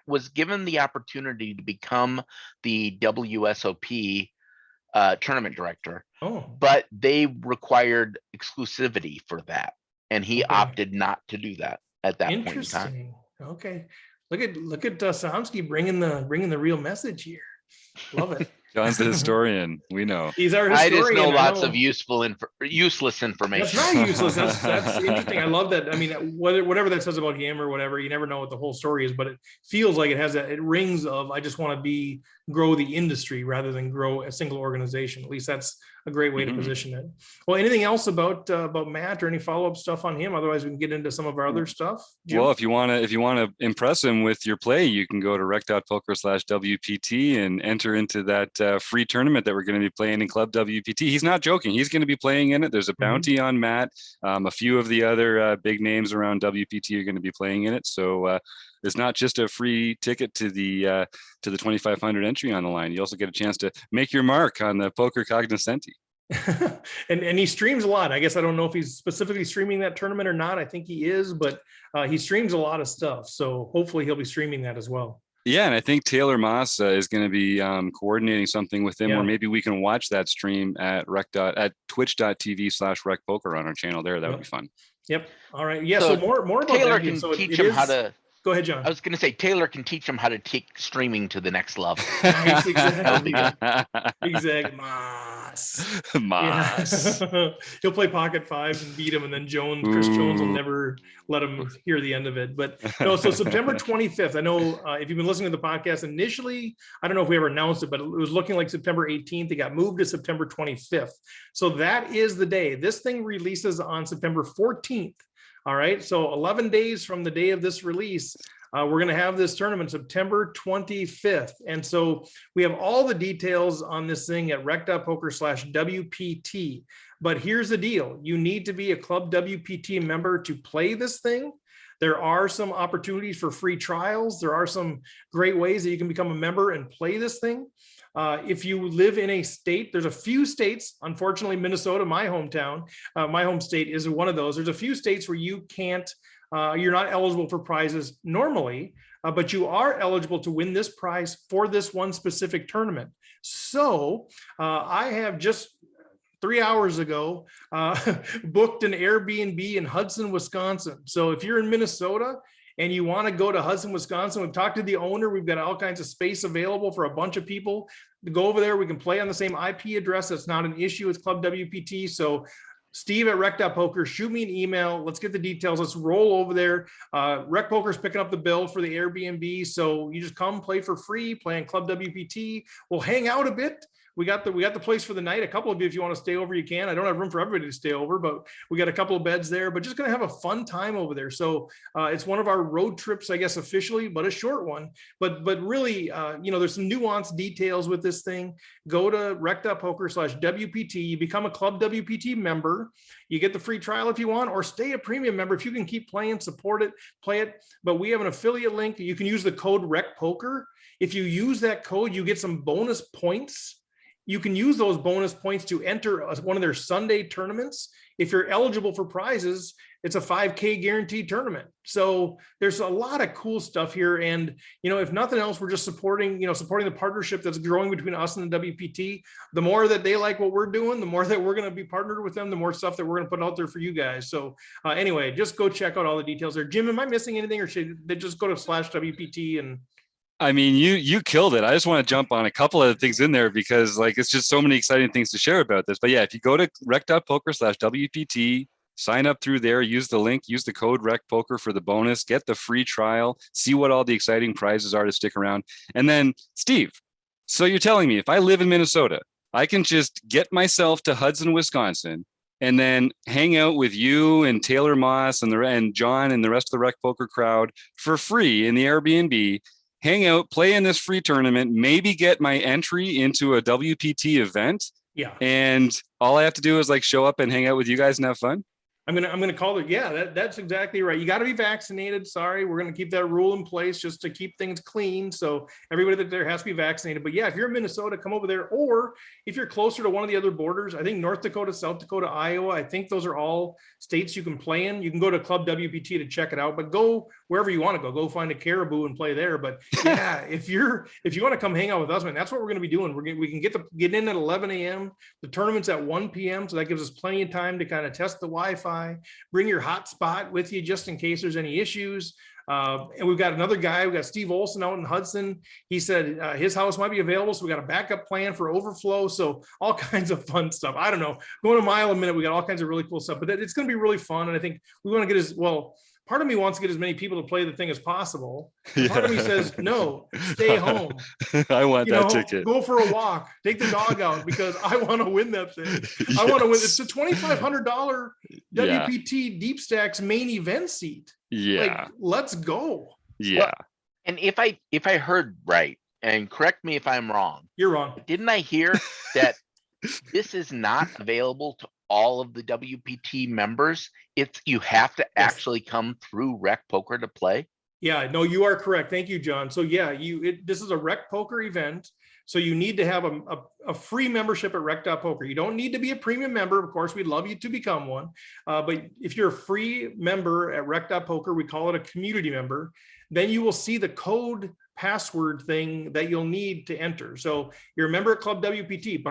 was given the opportunity to become the WSOP tournament director, Oh, but they required exclusivity for that, and he Okay. opted not to do that at that point in time. interesting. Okay. Look at Samsky bringing the real message here. Love it. John's the historian. We know. He's our I historian. just know lots know. of useless information. That's not useless. That's interesting. I love that. I mean, whatever that says about him or whatever, you never know what the whole story is, but it feels like it has that. It rings of I just want to grow the industry rather than grow a single organization. At least that's a great way to position it. Well, anything else about Matt or any follow up stuff on him? Otherwise, we can get into some of our other stuff. Jim? Well, if you want to impress him with your play, you can go to rec.poker/WPT and enter into that free tournament that we're going to be playing in Club WPT. He's not joking. He's going to be playing in it. There's a bounty on Matt. A few of the other big names around WPT are going to be playing in it. So it's not just a free ticket to the 2,500 entry on the line. You also get a chance to make your mark on the Poker Cognoscenti. and he streams a lot. I guess I don't know if he's specifically streaming that tournament or not. I think he is, but he streams a lot of stuff. So hopefully he'll be streaming that as well. Yeah, and I think Taylor Moss is going to be coordinating something with him, Yeah. or maybe we can watch that stream at twitch.tv/recpoker on our channel there. That would be fun. Yep. All right. Yeah. So So more about Taylor that. can So teach him how to. Go ahead, John. I was going to say Taylor can teach him how to take streaming to the next level. Nice, exactly. Exactly. Moss. Moss. Yeah. He'll play pocket fives and beat him, and then Chris Jones will never let him hear the end of it. But no, so September 25th. I know if you've been listening to the podcast initially, I don't know if we ever announced it, but it was looking like September 18th. It got moved to September 25th. So that is the day. This thing releases on September 14th. All right, so 11 days from the day of this release, we're going to have this tournament September 25th. And so we have all the details on this thing at rec.poker/WPT. But here's the deal. You need to be a Club WPT member to play this thing. There are some opportunities for free trials. There are some great ways that you can become a member and play this thing. If you live in a state, there's a few states, unfortunately, Minnesota, my hometown, my home state is one of those. There's a few states where you can't, you're not eligible for prizes normally, but you are eligible to win this prize for this one specific tournament. So I have just 3 hours ago, booked an Airbnb in Hudson, Wisconsin. So if you're in Minnesota and you want to go to Hudson, Wisconsin, we've talked to the owner. We've got all kinds of space available for a bunch of people to go over there. We can play on the same IP address. That's not an issue with Club WPT. So Steve at rec.poker, shoot me an email. Let's get the details. Let's roll over there. RecPoker is picking up the bill for the Airbnb. So you just come play for free, play on Club WPT. We'll hang out a bit. We got the place for the night. A couple of you, if you want to stay over, you can. I don't have room for everybody to stay over, but we got a couple of beds there, but just going to have a fun time over there. So it's one of our road trips, I guess, officially, but a short one. But really, there's some nuanced details with this thing. Go to rec.poker/WPT. You become a Club WPT member. You get the free trial if you want, or stay a premium member if you can keep playing, support it, play it. But we have an affiliate link. You can use the code RecPoker. If you use that code, you get some bonus points. You can use those bonus points to enter one of their Sunday tournaments. If you're eligible for prizes, it's a 5K guaranteed tournament. So there's a lot of cool stuff here. And, if nothing else, we're just supporting the partnership that's growing between us and the WPT. The more that they like what we're doing, the more that we're going to be partnered with them, the more stuff that we're going to put out there for you guys. So anyway, just go check out all the details there. Jim, am I missing anything, or should they just go to /WPT and I mean, you killed it. I just want to jump on a couple of things in there because like it's just so many exciting things to share about this. But yeah, if you go to rec.poker/WPT, sign up through there, use the link, use the code RecPoker for the bonus, get the free trial, see what all the exciting prizes are to stick around. And then Steve, so you're telling me if I live in Minnesota, I can just get myself to Hudson, Wisconsin, and then hang out with you and Taylor Moss and John and the rest of the Rec Poker crowd for free in the Airbnb, hang out, play in this free tournament, maybe get my entry into a WPT event. Yeah. And all I have to do is like show up and hang out with you guys and have fun. I'm gonna call it. Yeah, that's exactly right. You got to be vaccinated. Sorry, we're gonna keep that rule in place just to keep things clean. So everybody that there has to be vaccinated. But yeah, if you're in Minnesota, come over there. Or if you're closer to one of the other borders, I think North Dakota, South Dakota, Iowa. I think those are all states you can play in. You can go to Club WPT to check it out. But go wherever you want to go. Go find a Caribou and play there. But yeah, if you want to come hang out with us, man, that's what we're gonna be doing. We can get in at 11 a.m. The tournament's at 1 p.m. So that gives us plenty of time to kind of test the Wi-Fi. Bring your hotspot with you just in case there's any issues. And we've got another guy. We've got Steve Olson out in Hudson. He said his house might be available. So we got a backup plan for overflow. So all kinds of fun stuff. I don't know, going a mile a minute. We got all kinds of really cool stuff, but it's going to be really fun. And I think we want to get part of me wants to get as many people to play the thing as possible. Part of me says, no, stay home. I want that ticket. Go for a walk, take the dog out because I want to win that thing. Yes. I want to win. It's a $2,500 WPT DeepStacks main event seat. Yeah. Like, let's go. Yeah. Well, and if I heard right, and correct me if I'm wrong. You're wrong. Didn't I hear that this is not available to all of the WPT members? You have to actually come through Rec Poker to play. Yeah, no, you are correct. Thank you, John. So yeah, this is a Rec Poker event. So you need to have a free membership at rec.poker. You don't need to be a premium member. Of course, we'd love you to become one. But if you're a free member at rec.poker, we call it a community member, then you will see the code password thing that you'll need to enter. So you're a member at Club WPT,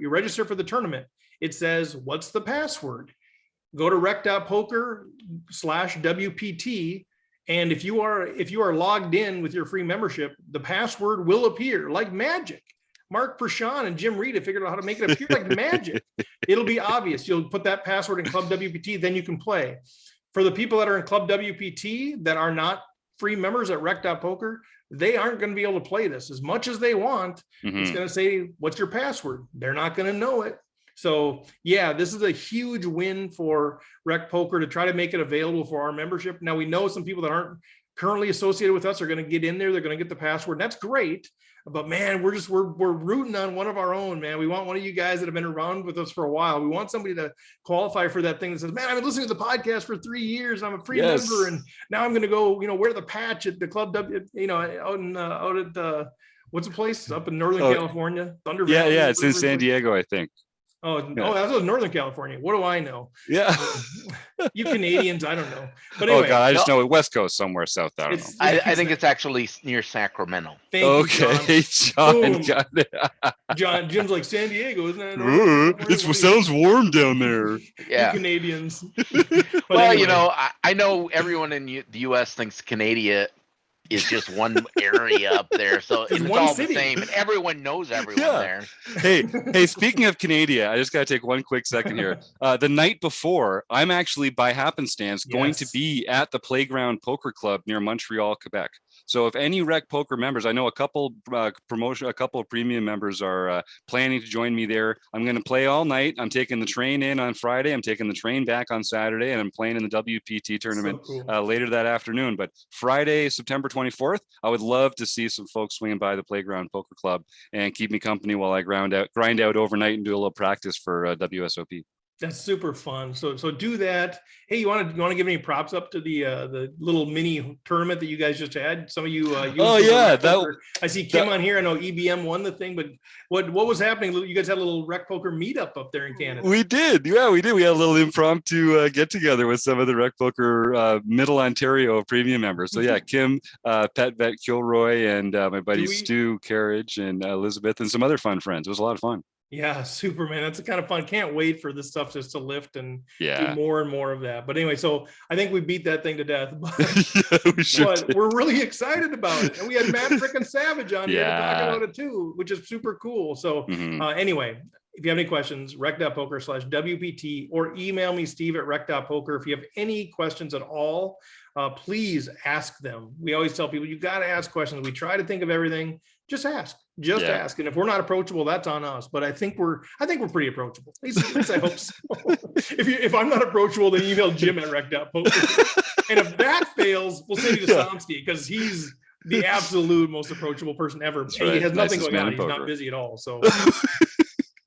you register for the tournament. It says, what's the password? Go to rec.poker/WPT. And if you are logged in with your free membership, the password will appear like magic. Mark Prashant and Jim Reed have figured out how to make it appear like magic. It'll be obvious. You'll put that password in Club WPT, then you can play. For the people that are in Club WPT that are not free members at rec.poker, they aren't going to be able to play this as much as they want. Mm-hmm. It's going to say, what's your password? They're not going to know it. So yeah, this is a huge win for Rec Poker to try to make it available for our membership. Now we know some people that aren't currently associated with us are going to get in there. They're going to get the password. And that's great. But man, we're rooting on one of our own, man. We want one of you guys that have been around with us for a while. We want somebody to qualify for that thing that says, man, I've been listening to the podcast for 3 years. I'm a free member. And now I'm going to go, wear the patch at the Club out at what's the place up in Northern California? Thunder Valley. Yeah. It's in San Diego, I think. Oh, that's Northern California. What do I know? Yeah. You Canadians, I don't know. But anyway, oh God, I just know West Coast somewhere south. I don't know. I think it's actually near Sacramento. Okay, John. John, Jim's like San Diego, isn't it? It sounds warm down there. Yeah, you Canadians. Well, anyway. I know everyone in the U.S. thinks Canada is just one area up there, so it's all the same, and everyone knows everyone there. Hey, speaking of Canada, I just got to take one quick second here. The night before, I'm actually by happenstance going to be at the Playground Poker Club near Montreal, Quebec. So if any Rec Poker members, I know a couple of premium members are planning to join me there. I'm going to play all night. I'm taking the train in on Friday. I'm taking the train back on Saturday, and I'm playing in the WPT tournament later that afternoon. But Friday, September 24th, I would love to see some folks swinging by the Playground Poker Club and keep me company while I grind out overnight and do a little practice for WSOP. That's super fun. So do that. Hey, you want to give any props up to the little mini tournament that you guys just had? Some of you. I see Kim on here. I know EBM won the thing, but what was happening? You guys had a little Rec Poker meetup up there in Canada. We did. Yeah, we did. We had a little impromptu get together with some of the Rec Poker Middle Ontario premium members. So yeah, Kim, Pat Vet Kilroy, and my buddy Stu Carriage and Elizabeth and some other fun friends. It was a lot of fun. Yeah, Superman. That's kind of fun. Can't wait for this stuff just to lift and do Yeah. more and more of that. But anyway, so I think we beat that thing to death. But, Yeah, we sure but did. we're really excited about it. And we had Matt frickin' Savage on here to talk Yeah. about it too, which is super cool. So Mhm. Anyway, if you have any questions, rec.poker/WPT or email me, Steve at rec.poker. If you have any questions at all, please ask them. We always tell people, you got to ask questions. We try to think of everything. Just ask. Just Yeah. ask. And if we're not approachable, that's on us. But I think we're pretty approachable. At least I hope so. If I'm not approachable, then email Jim at rec.poker. And if that fails, we'll send you to Somsky because he's the absolute most approachable person ever. That's And he right. has nothing Nicest going man on. in He's not poker. busy at all. So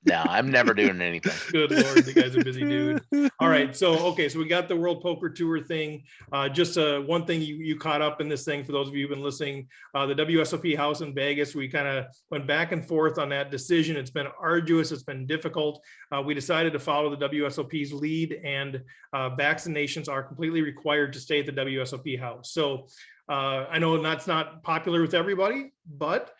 No, I'm never doing anything. good Lord, the guy's a busy dude. All right. So we got the World Poker Tour thing. Just one thing you caught up in this thing for those of you who've been listening, the WSOP house in Vegas, we kind of went back and forth on that decision. It's been arduous. It's been difficult. We decided to follow the WSOP's lead, and vaccinations are completely required to stay at the WSOP house. So I know that's not popular with everybody, but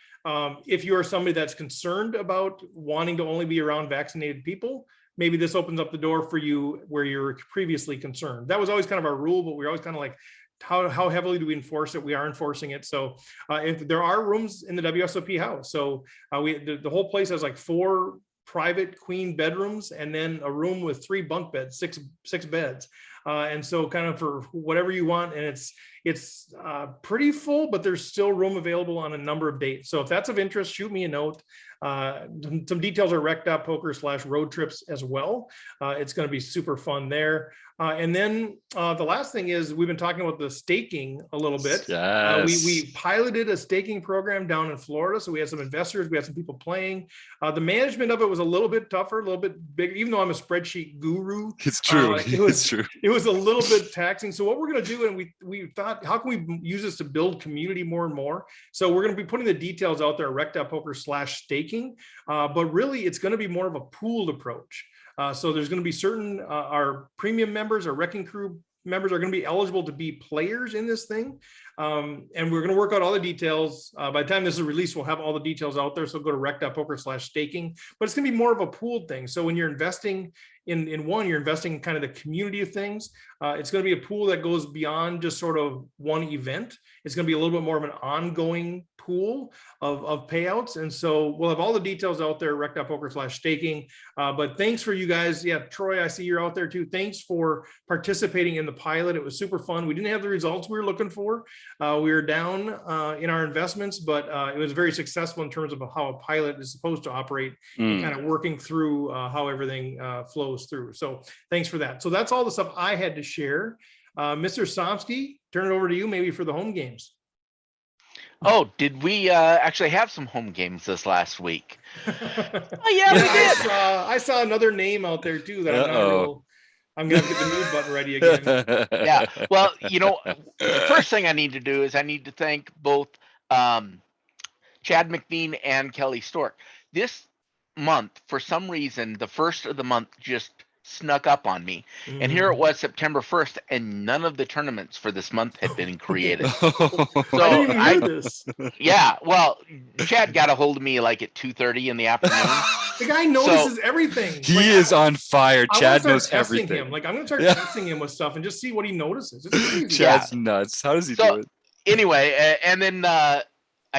if you are somebody that's concerned about wanting to only be around vaccinated people, maybe this opens up the door for you where you're previously concerned. That was always kind of our rule, but we're always kind of like, how heavily do we enforce it? We are enforcing it. So if there are rooms in the WSOP house, so the whole place has like 4 private queen bedrooms and then a room with 3 bunk beds, six beds. And so kind of for whatever you want, and it's pretty full, but there's still room available on a number of dates. So if that's of interest, shoot me a note. Some details are rec.poker/road trips as well. It's going to be super fun there. And then the last thing is we've been talking about the staking a little bit. Yes. We piloted a staking program down in Florida. So we had some investors, we had some people playing. The management of it was a little bit tougher, a little bit bigger, even though I'm a spreadsheet guru. It's true. It's true. It was a little bit taxing. So what we're going to do, and we thought, how can we use this to build community more and more? So we're going to be putting the details out there, rec.poker/staking. But really, it's going to be more of a pooled approach. So there's going to be certain, our premium members, our Wrecking Crew members are going to be eligible to be players in this thing. And we're going to work out all the details. By the time this is released, we'll have all the details out there. So go to rec.poker/staking, but it's going to be more of a pooled thing. So when you're investing in one, you're investing in kind of the community of things. It's going to be a pool that goes beyond just sort of one event. It's going to be a little bit more of an ongoing pool of payouts. And so we'll have all the details out there, rec.poker/staking. But thanks for you guys. Yeah, Troy, I see you're out there too. Thanks for participating in the pilot. It was super fun. We didn't have the results we were looking for. We were down in our investments, but it was very successful in terms of how a pilot is supposed to operate and kind of working through how everything flows through. So thanks for that. So that's all the stuff I had to share. Mr. Somsky, turn it over to you maybe for the home games. Oh, did we actually have some home games this last week? Oh, yeah, we did. I saw another name out there too that I'm going to get the mute button ready again. Yeah. Well, the first thing I need to do is I need to thank both Chad McBean and Kelly Stork. This month, for some reason, the first of the month just snuck up on me. And here it was September 1st, and none of the tournaments for this month had been created. So I didn't even hear this. Yeah, well, Chad got a hold of me like at 2:30 in the afternoon. The guy notices everything. He is on fire. Chad knows everything. I'm going to start testing him with stuff and just see what he notices. It's crazy. Chad's nuts. How does he do it? Anyway, and then I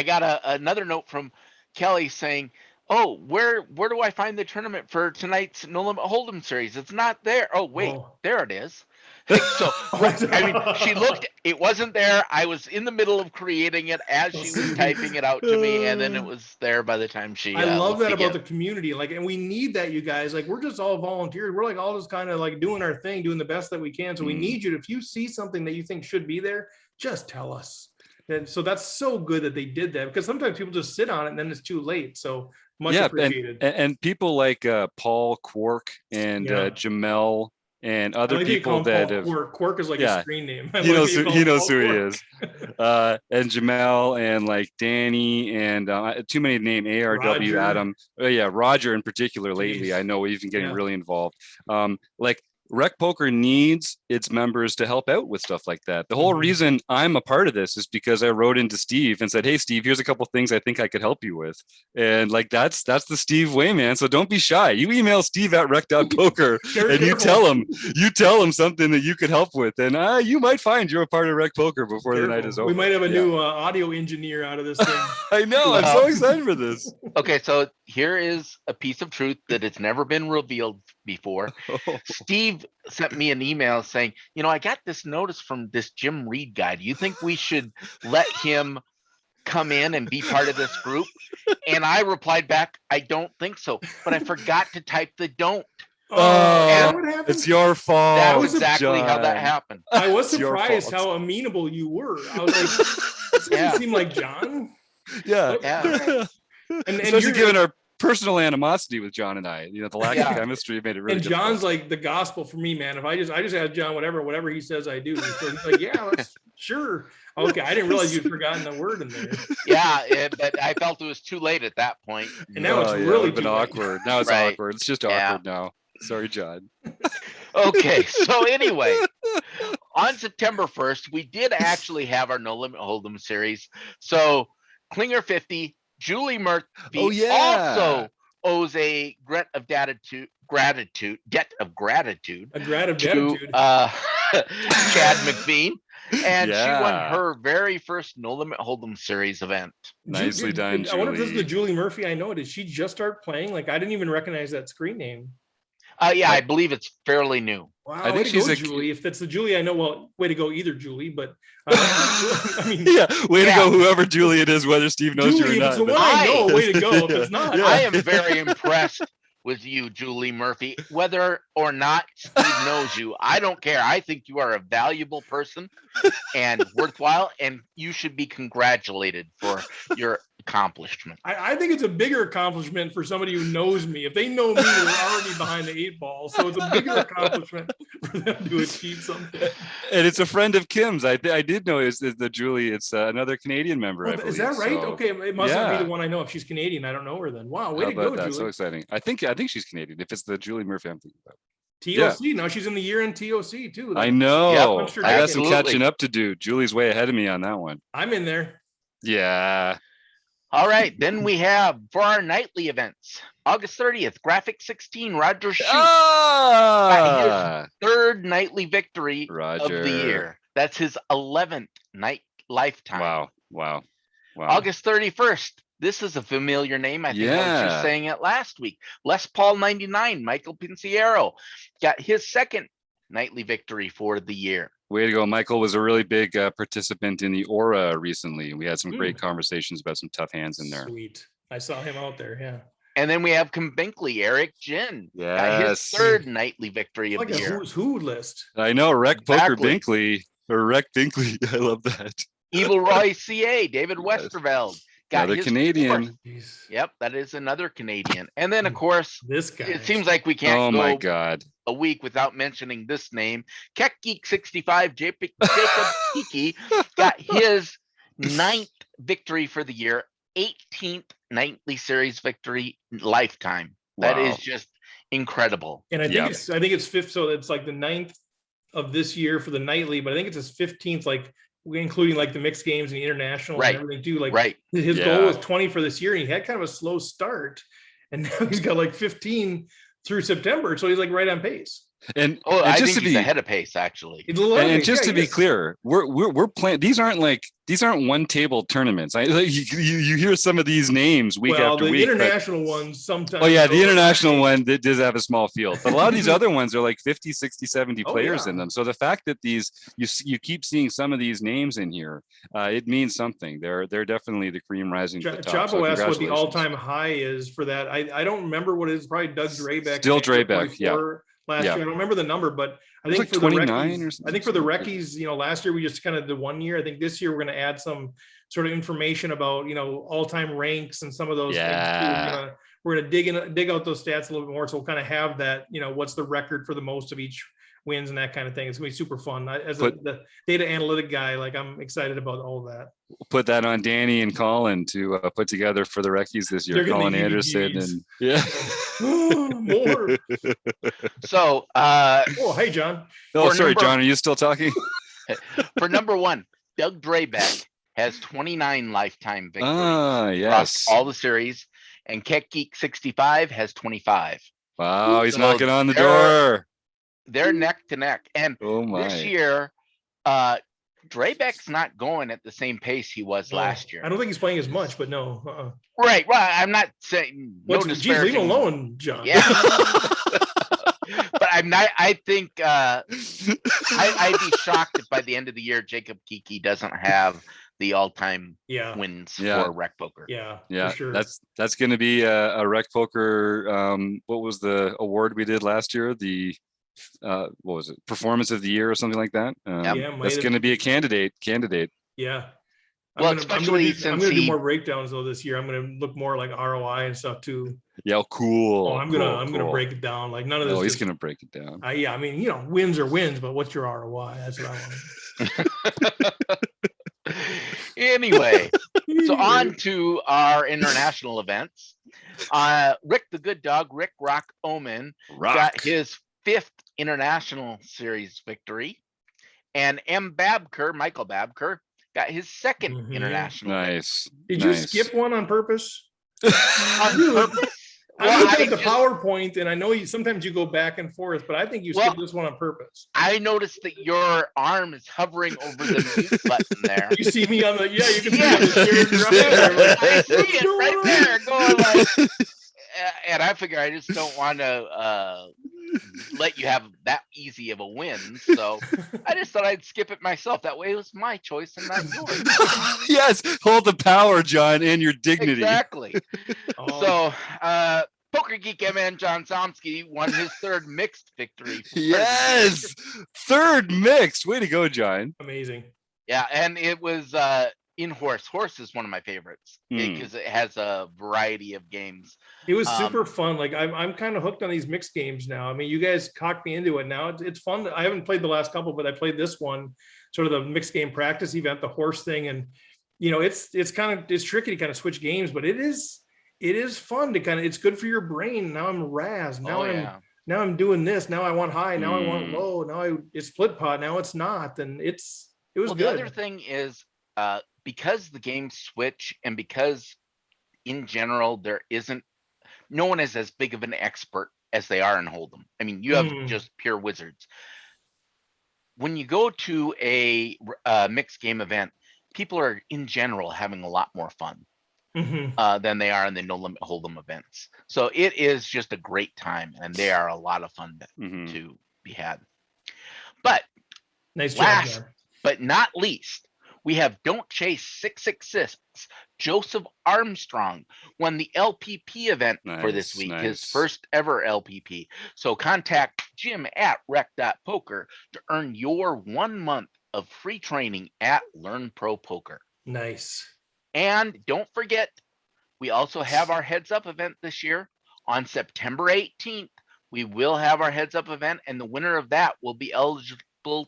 got another note from Kelly saying, "Oh, where do I find the tournament for tonight's No Limit Hold'em series? It's not there." Oh, wait, there it is. So, I mean, she looked, it wasn't there. I was in the middle of creating it as she was typing it out to me, and then it was there by the time she. I love that about the community. And we need that, you guys. We're just all volunteers. We're all just kind of doing our thing, doing the best that we can. So we need you. If you see something that you think should be there, just tell us. And so that's so good that they did that, because sometimes people just sit on it and then it's too late. So much appreciated. And people like Paul Quark and Jamel and other people that have Quark is like a screen name. He knows who he is. And Jamel and Danny and too many to name. ARW, Roger. Adam. Roger in particular lately. I know he's been getting really involved. RecPoker needs its members to help out with stuff like that. The whole reason I'm a part of this is because I wrote into Steve and said, "Hey, Steve, here's a couple things I think I could help you with." And like that's the Steve way, man. So don't be shy. You email Steve at rec.poker and you tell him something that you could help with, and you might find you're a part of RecPoker before the night is over. We might have a new audio engineer out of this thing. I know. I'm so excited for this. Okay, so here is a piece of truth that it's never been revealed before. Steve sent me an email saying, I got this notice from this Jim Reed guy. Do you think we should let him come in and be part of this group? And I replied back, I don't think so, but I forgot to type the don't. It's your fault. That was exactly how that happened. I was surprised how amenable you were. I was like, this doesn't seem like John. Yeah. And especially given our personal animosity with John and I, the lack of chemistry made it really. And John's like the gospel for me, man. If I just ask John whatever he says, I do. So he's like, yeah, sure. Okay, I didn't realize you'd forgotten the word in there. Yeah, but I felt it was too late at that point. And now it's really been awkward. Now it's awkward. It's just awkward now. Sorry, John. Okay, so anyway, on September 1st, we did actually have our No Limit Hold'em series. So Klinger 50, Julie Murphy also owes a debt of gratitude to Chad McBean, and she won her very first No Limit Hold'em series event. Nicely done, Julie. I wonder if this is the Julie Murphy I know. Did she just start playing? Like, I didn't even recognize that screen name. I believe it's fairly new. Wow, I think she's Julie. If that's the Julie I know, well, way to go, either Julie. But I mean, way to go, whoever Julie it is, whether Steve knows Julie, you or not. If it's the one I know, way to go. If it's not, I am very impressed with you, Julie Murphy. Whether or not Steve knows you, I don't care. I think you are a valuable person and worthwhile, and you should be congratulated for your accomplishment. I think it's a bigger accomplishment for somebody who knows me. If they know me, they're already behind the 8 ball. So it's a bigger accomplishment for them to achieve something. And it's a friend of Kim's. I did know it's the Julie. It's another Canadian member. I believe. Is that right? So, okay, it must not be the one I know. If she's Canadian, I don't know her then. Wow, way to go, Julie. So exciting. I think she's Canadian. If it's the Julie Murphy I'm thinking about. TOC. Now she's in the year in TOC too. I know. Yep, I got some catching up to do. Julie's way ahead of me on that one. I'm in there. Yeah. All right, then we have for our nightly events, August 30th, Graphic 16, Roger Shute. His third nightly victory of the year. That's his 11th night lifetime. Wow. August 31st. This is a familiar name. I think I was just saying it last week. Les Paul 99, Michael Pinciero got his second nightly victory for the year. Way to go. Michael was a really big participant in the Aura recently. We had some great conversations about some tough hands in there. Sweet. I saw him out there. Yeah. And then we have Binkley, Eric Jin. Got his third nightly victory of the year. Who's who list. I know. RecPoker Binkley. Or Rec Binkley. I love that. Evil Roy CA, David Westerveld. Got another Canadian. Yep, that is another Canadian. And then, of course, this guy. It seems like we can't go a week without mentioning this name. Keck Geek 65, Jacob Kiki got his 9th victory for the year, 18th nightly series victory lifetime. Wow. That is just incredible. And I think it's 5th, so it's like the 9th of this year for the nightly, but I think it's his 15th, like including like the mixed games and the international and everything too. Like his goal was 20 for this year, and he had kind of a slow start, and now he's got like 15 through September, so he's like right on pace. And I think he's ahead of pace actually. And just to be clear, we're playing. These aren't one table tournaments. You hear some of these names week after week. The international ones sometimes. Oh yeah, the international one that does have a small field, but a lot of these other ones are like 50, 60, 70 players in them. So the fact that you keep seeing some of these names in here, it means something. They're definitely the cream rising to the top. Chapo asked what the all-time high is for that. I don't remember what it is. Probably Doug Drebeck. Still Drebeck, last year. I don't remember the number, but I think like for 29 the Reckies, or something. I think for the Reckies, last year we just kind of the 1 year. I think this year we're going to add some sort of information about, all-time ranks and some of those things too. We're going to dig out those stats a little bit more. So we'll kind of have that, what's the record for the most of each wins and that kind of thing. It's gonna be super fun. As Put- the data analytic guy, like I'm excited about all of that. Put that on Danny and Colin to put together for the Reckies this year. They're gonna Colin give you Anderson beads. and yeah. More. So Oh, hey, John. Oh, For sorry, number- John. Are you still talking? for number 1, Doug Drabeck has 29 lifetime victories Ah, across yes. all the series, and Keck Geek 65 has 25. Wow, he's So knocking on the they're- door. They're neck to neck. And Oh this my. year, Drabeck's not going at the same pace he was No, last year. I don't think he's playing as much, but no. Right. I'm not saying no Geez, leave him disparaging. alone, John. Yeah. But I'm not. I think I'd be shocked if by the end of the year Jacob Kiki doesn't have the all-time Yeah. wins Yeah. for RecPoker. Yeah. Yeah, For sure. that's going to be a RecPoker. What was the award we did last year? The what was it? Performance of the year or something like that. Yeah, might That's have- going to be a candidate. Yeah. Well, I'm especially gonna since do he- more breakdowns though this year. I'm gonna look more like ROI and stuff too. Yeah, cool. Oh, I'm gonna break it down. Like none of this. No, he's just- going to break it down. yeah, I mean, wins are wins, but what's your ROI? That's what I want. Anyway, so on to our international events. Rick the Good Dog, Rick Rock Omen, Rock. got his 5th international series victory, and Michael Babker, got his 2nd Mhm. international. Nice. Did you Nice. skip one on purpose? On purpose? I Well, looked I at the just- PowerPoint, and I know sometimes you go back and forth, but I think you skipped this one on purpose. I noticed that your arm is hovering over the mute button there. You see me on the you can see Yeah. me on the shared You drive see it. there, like, I see what's it going right on? there going like, and I figure I just don't want to let you have that easy of a win. So I just thought I'd skip it myself. That way it was my choice and not yours. Yes, hold the power, John, and your dignity. Exactly. Oh, So Poker Geek MN John Somsky won his 3rd mixed victory. for Yes, third mixed. Way to go, John. amazing. Yeah, and it was in horse. Horse is one of my favorites because it has a variety of games. It was super fun. Like I'm kind of hooked on these mixed games now. I mean, you guys cocked me into it. Now it's fun. I haven't played the last couple, but I played this one, sort of the mixed game practice event, the horse thing, and it's tricky to kind of switch games, but it is fun to it's good for your brain. Now I'm razzed. Now I'm doing this. Now I want high. Now I want low. Now it's split pot. Now it's not. And it was good. The other thing is because the games switch and because in general no one is as big of an expert as they are in Hold'em. I mean, you have just pure wizards. When you go to a mixed game event, people are in general having a lot more fun than they are in the no limit Hold'em events. So it is just a great time, and they are a lot of fun to be had. But Nice job, last John. but not least, we have Don't Chase 666. Joseph Armstrong won the LPP event for this week, his first ever LPP. So contact Jim at rec.poker to earn your 1 month of free training at Learn Pro Poker. Nice. And don't forget, we also have our Heads Up event this year. On September 18th, we will have our Heads Up event, and the winner of that will be eligible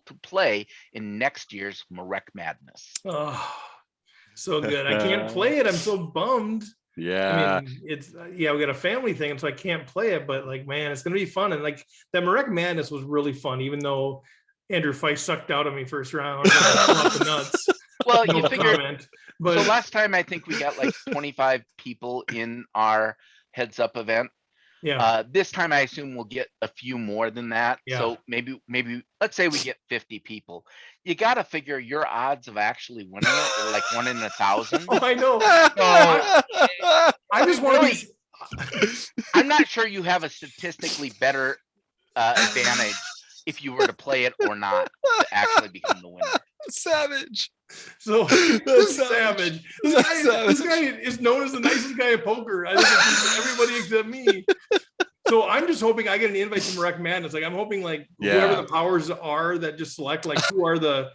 to play in next year's Marek Madness. Oh, so good. I can't play it. I'm so bummed. Yeah. I mean, we got a family thing, so I can't play it, but like, man, it's going to be fun. And like that Marek Madness was really fun, even though Andrew Feist sucked out of me first round. Off the nuts. Well, No you figure, comment, but so last time I think we got like 25 people in our Heads Up event. yeah, This time I assume we'll get a few more than that. Yeah. So maybe let's say we get 50 people. You got to figure your odds of actually winning it are like 1 in 1,000. oh, I know. I just want Really? to be. I'm not sure you have a statistically better advantage if you were to play it or not to actually become the winner. Savage. So That's savage. That's This guy is known as the nicest guy at poker. I think it's everybody except me. So I'm just hoping I get an invite to Marek Madness. Like I'm hoping like whoever the powers are that just select like who are the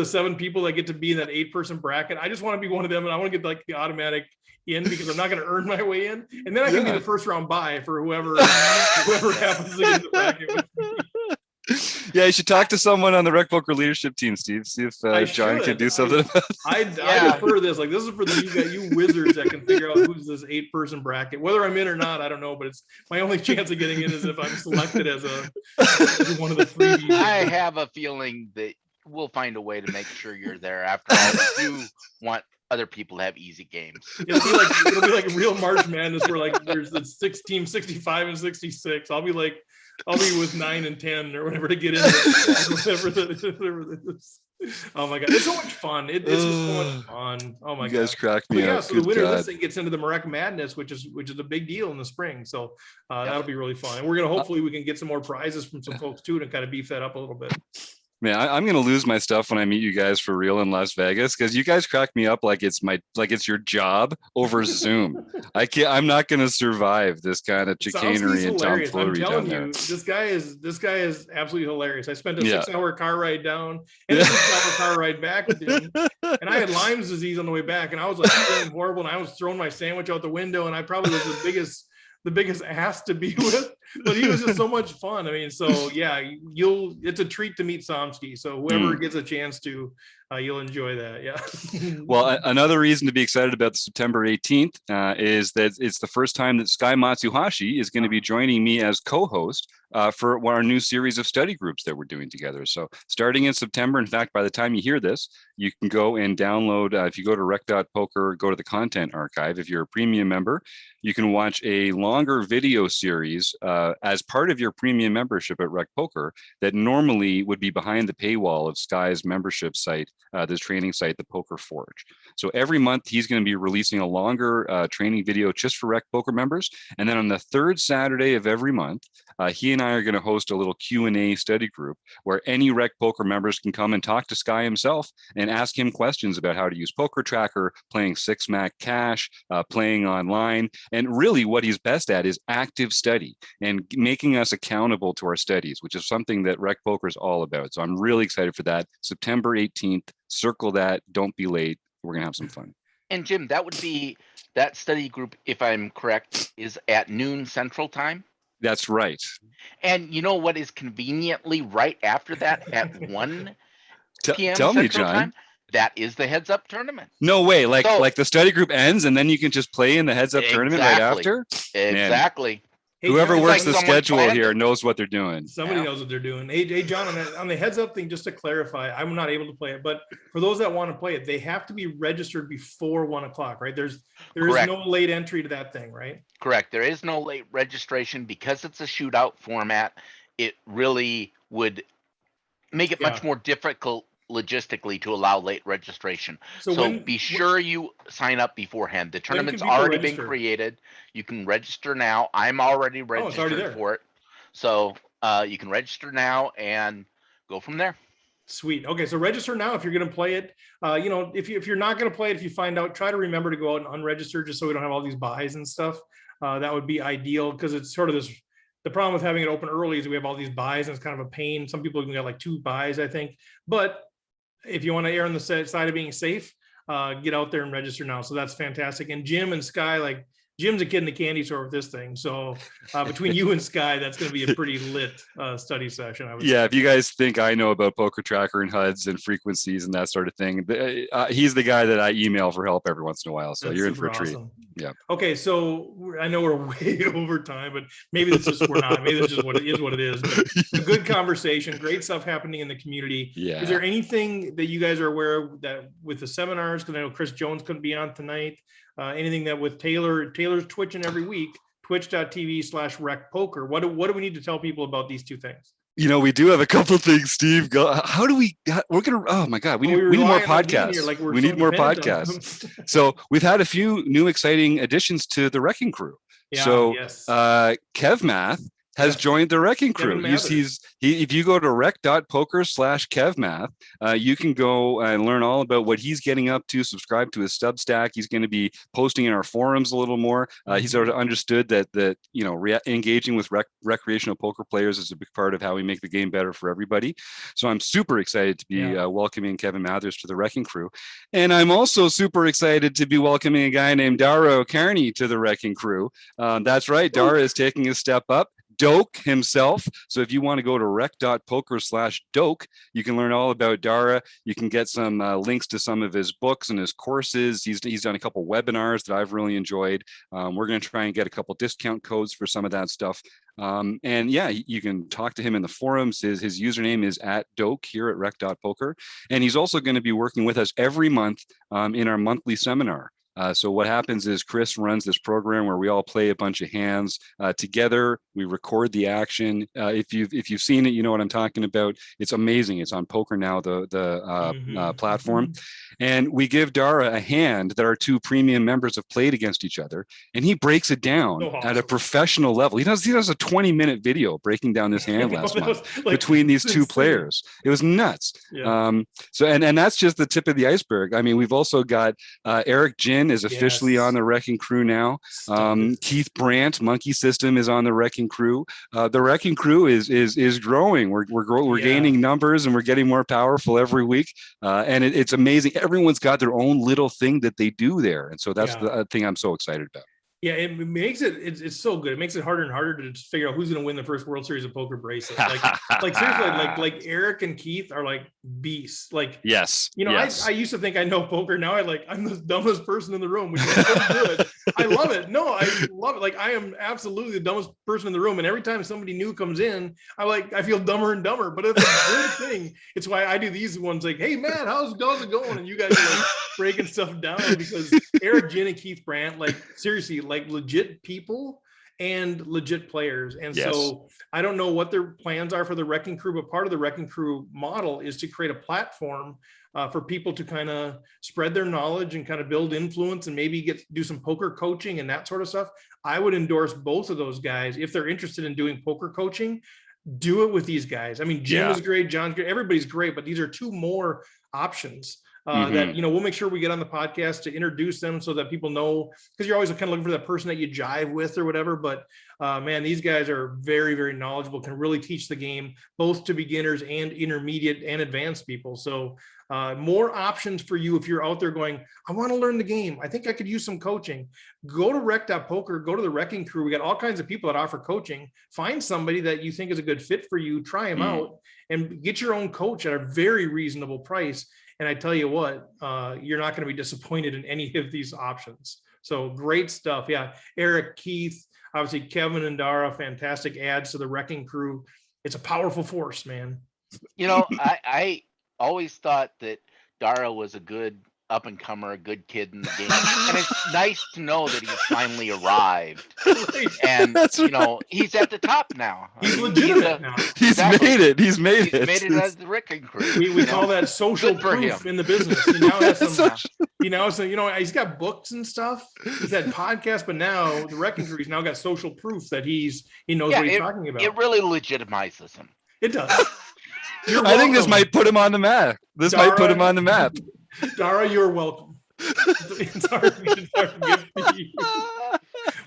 7 people that get to be in that 8-person bracket. I just want to be one of them, and I want to get like the automatic in because I'm not going to earn my way in, and then I can be the first round buy for whoever happens to get in the bracket with me. Yeah, you should talk to someone on the RecPoker leadership team, Steve. See if John can do something about it. I defer this. Like, this is for you wizards that can figure out who's this 8-person bracket. Whether I'm in or not, I don't know. But it's my only chance of getting in is if I'm selected as one of the freebies. I have a feeling that we'll find a way to make sure you're there. After all, we do want other people to have easy games. It'll be like real March Madness where like there's the 6 teams, 65 and 66. I'll be with 9 and 10 or whatever to get in. Whatever that is. Oh my god, it's so much fun. It's just so much fun. Oh my god, you guys cracked me up. Yeah, so the winner of this thing gets into the Marek Madness, which is a big deal in the spring. So that'll be really fun. And we're gonna hopefully we can get some more prizes from some folks too to kind of beef that up a little bit. Man, I'm gonna lose my stuff when I meet you guys for real in Las Vegas, because you guys crack me up like it's your job over Zoom. I'm not gonna survive this kind of chicanery and tomfoolery down there. This guy is absolutely hilarious. I spent a 6-hour car ride down and a 6-hour car ride back with him, and I had Lyme's disease on the way back, and I was like feeling horrible, and I was throwing my sandwich out the window, and I probably was the biggest ass to be with, but he was just so much fun. I mean, so yeah, it's a treat to meet Somsky. So whoever gets a chance to, you'll enjoy that. Yeah. Well, another reason to be excited about September 18th is that it's the first time that Sky Matsuhashi is going to be joining me as co-host for our new series of study groups that we're doing together. So starting in September, in fact, by the time you hear this, you can go and download, if you go to rec.poker, go to the content archive. If you're a premium member, you can watch a longer video series as part of your premium membership at RecPoker that normally would be behind the paywall of Sky's membership site, this training site, the Poker Forge. So every month he's going to be releasing a longer training video just for RecPoker members. And then on the third Saturday of every month, he and I are going to host a little Q&A study group where any RecPoker members can come and talk to Sky himself and ask him questions about how to use Poker Tracker, playing 6-Mac Cash, playing online. And really what he's best at is active study and making us accountable to our studies, which is something that RecPoker is all about. So I'm really excited for that. September 18th, circle that. Don't be late. We're going to have some fun. And Jim, that study group, if I'm correct, is at noon Central Time? That's right. And you know what is conveniently right after that at 1 p.m. Tell Central me, John. Time? That is the Heads Up tournament. No way. Like the study group ends and then you can just play in the Heads Up tournament right after? Exactly. Hey, whoever John, works the schedule here knows what they're doing. Somebody knows what they're doing. Hey, John, on the Heads Up thing, just to clarify, I'm not able to play it, but for those that want to play it, they have to be registered before 1 o'clock, right? There is no late entry to that thing, right? Correct. There is no late registration because it's a shootout format. It really would make it much more difficult logistically to allow late registration. So be sure you sign up beforehand. The tournament's already been created. You can register now. I'm already registered for it. So you can register now and go from there. Sweet. Okay, so register now if you're going to play it. If you're not going to play it, if you find out, try to remember to go out and unregister just so we don't have all these buys and stuff. That would be ideal because it's sort of this. The problem with having it open early is we have all these buys and it's kind of a pain. Some people even got like 2 buys, I think. But if you want to err on the side of being safe, get out there and register now. So that's fantastic. And Jim and Sky, like Jim's a kid in the candy store with this thing. So between you and Sky, that's going to be a pretty lit study session. I would say. If you guys think I know about Poker Tracker and HUDs and frequencies and that sort of thing, he's the guy that I email for help every once in a while. So you're in for a treat. Yeah. Okay, so I know we're way over time, but maybe it's just we're not. Maybe it's just what it is. But a good conversation, great stuff happening in the community. Yeah. Is there anything that you guys are aware of that with the seminars? Because I know Chris Jones couldn't be on tonight. Anything that with Taylor's twitching every week, twitch.tv/RecPoker. What do we need to tell people about these 2 things? We do have a couple of things, Steve. How do we're going to, oh my God, we need more podcasts. We need more podcasts. So we've had a few new exciting additions to the Wrecking Crew. Yeah, so yes. Kev Math has joined the Wrecking Crew. If you go to rec.poker/kevmath, you can go and learn all about what he's getting up to, subscribe to his Substack. He's going to be posting in our forums a little more. He's sort of understood that engaging with recreational poker players is a big part of how we make the game better for everybody. So I'm super excited to be welcoming Kevin Mathers to the Wrecking Crew. And I'm also super excited to be welcoming a guy named Dara O'Kearney to the Wrecking Crew. That's right. Dara is taking a step up. Doak himself. So if you want to go to rec.poker/Doak, you can learn all about Dara. You can get some links to some of his books and his courses. He's done a couple webinars that I've really enjoyed. We're going to try and get a couple discount codes for some of that stuff. And yeah, you can talk to him in the forums. His username is @Doak here at rec.poker. And he's also going to be working with us every month in our monthly seminar. So what happens is Chris runs this program where we all play a bunch of hands together. We record the action. If you've seen it, you know what I'm talking about. It's amazing. It's on Poker Now, the platform. And we give Dara a hand that our two premium members have played against each other, and he breaks it down at a professional level. He does a 20-minute video breaking down this hand last month between these two players. It was nuts. Yeah. So and that's just the tip of the iceberg. I mean, we've also got Eric Jin is officially on the Wrecking Crew now. Keith Brandt, Monkey System, is on the Wrecking Crew. The Wrecking Crew is growing. We're gaining numbers, and we're getting more powerful every week. And it's amazing. Everyone's got their own little thing that they do there, and so that's the thing I'm so excited about. Yeah, it makes it's so good. It makes it harder and harder to just figure out who's going to win the first World Series of Poker bracelet. Like seriously, like Eric and Keith are like beasts. Like, yes, you know, yes. I used to think I know poker. Now I'm the dumbest person in the room, which is so good. I love it. No, I love it. Like, I am absolutely the dumbest person in the room. And every time somebody new comes in, I feel dumber and dumber. But it's a good thing. It's why I do these ones like, hey man, how's it going? And you guys are like breaking stuff down, because Eric Jin and Keith Brandt, like seriously, like legit people and legit players. And so I don't know what their plans are for the Wrecking Crew, but part of the Wrecking Crew model is to create a platform for people to kind of spread their knowledge and kind of build influence, and maybe do some poker coaching and that sort of stuff. I would endorse both of those guys if they're interested in doing poker coaching. Do it with these guys. I mean, Jim is great, John's great, everybody's great, but these are two more options that, you know, we'll make sure we get on the podcast to introduce them so that people know, because you're always kind of looking for that person that you jive with or whatever. But man, these guys are very, very knowledgeable, can really teach the game both to beginners and intermediate and advanced people. So more options for you if you're out there going, I want to learn the game. I think I could use some coaching. Go to rec.poker, go to the Wrecking Crew. We got all kinds of people that offer coaching. Find somebody that you think is a good fit for you, try them out, and get your own coach at a very reasonable price. And I tell you what, you're not going to be disappointed in any of these options. So great stuff. Yeah. Eric, Keith, obviously Kevin and Dara, fantastic adds to the Wrecking Crew. It's a powerful force, man. You know, I always thought that Dara was a good up and comer, a good kid in the game. And it's nice to know that he's finally arrived. And, you know, he's at the top now. He's legitimate now. He's made it. He's made it. He's made it as the Wrecking Crew. We call that social proof in the business. He now has some, you know, he's got books and stuff. He's had podcasts, but now the Wrecking Crew, he's now got social proof that he knows what he's talking about. It really legitimizes him. It does. I think this might put him on the map. Might put him on the map. Dara, you're welcome. It's our gift to you.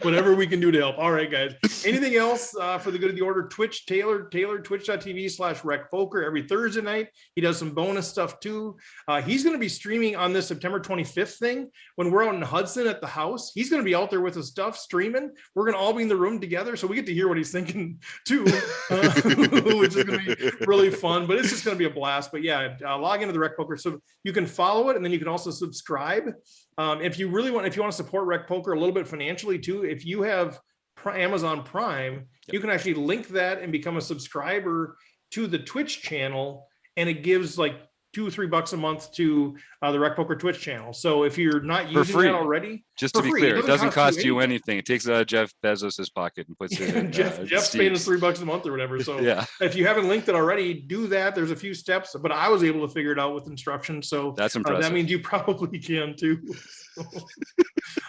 Whatever we can do to help. All right, guys. Anything else for the good of the order? Twitch, Taylor, twitch.tv/RecPoker every Thursday night. He does some bonus stuff too. He's going to be streaming on this September 25th thing when we're out in Hudson at the house. He's going to be out there with his stuff streaming. We're going to all be in the room together, so we get to hear what he's thinking too, which is going to be really fun. But it's just going to be a blast. But yeah, log into the RecPoker so you can follow it, and then you can also subscribe. If you want to support RecPoker a little bit financially too, if you have Amazon Prime, you can actually link that and become a subscriber to the Twitch channel, and it gives like $2 or $3 a month to the RecPoker Twitch channel. So if you're not using that already, just to be clear, it doesn't cost you anything. It takes Jeff Bezos's pocket and puts it in. Jeff's paying us $3 a month or whatever. So if you haven't linked it already, do that. There's a few steps, but I was able to figure it out with instructions. So that's impressive. That means you probably can too.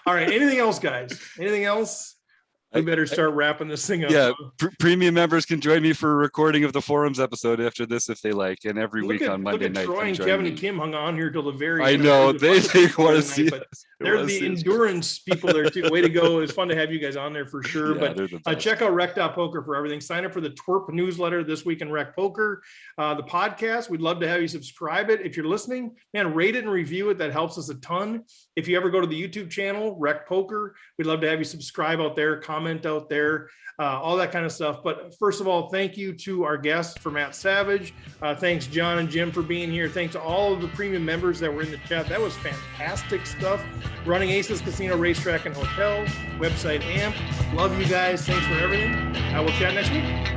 All right. Anything else, guys? Anything else? We better start wrapping this thing up. Yeah, premium members can join me for a recording of the forums episode after this if they like, and every week on Monday night. Troy and Kevin and Kim hung on here till the very end. I know they want to see it. They're the endurance people there too. Way to go. It's fun to have you guys on there for sure. Yeah, but check out rec.poker for everything. Sign up for the twerp newsletter this week in RecPoker. The podcast, we'd love to have you subscribe it. If you're listening, man, rate it and review it. That helps us a ton. If you ever go to the YouTube channel, RecPoker, we'd love to have you subscribe out there, comment comment out there, all that kind of stuff. But first of all, thank you to our guests, for Matt Savage. Thanks, John and Jim, for being here. Thanks to all of the premium members that were in the chat. That was fantastic stuff. Running Aces Casino, Racetrack, and Hotel, website AMP. Love you guys. Thanks for everything. I will chat next week.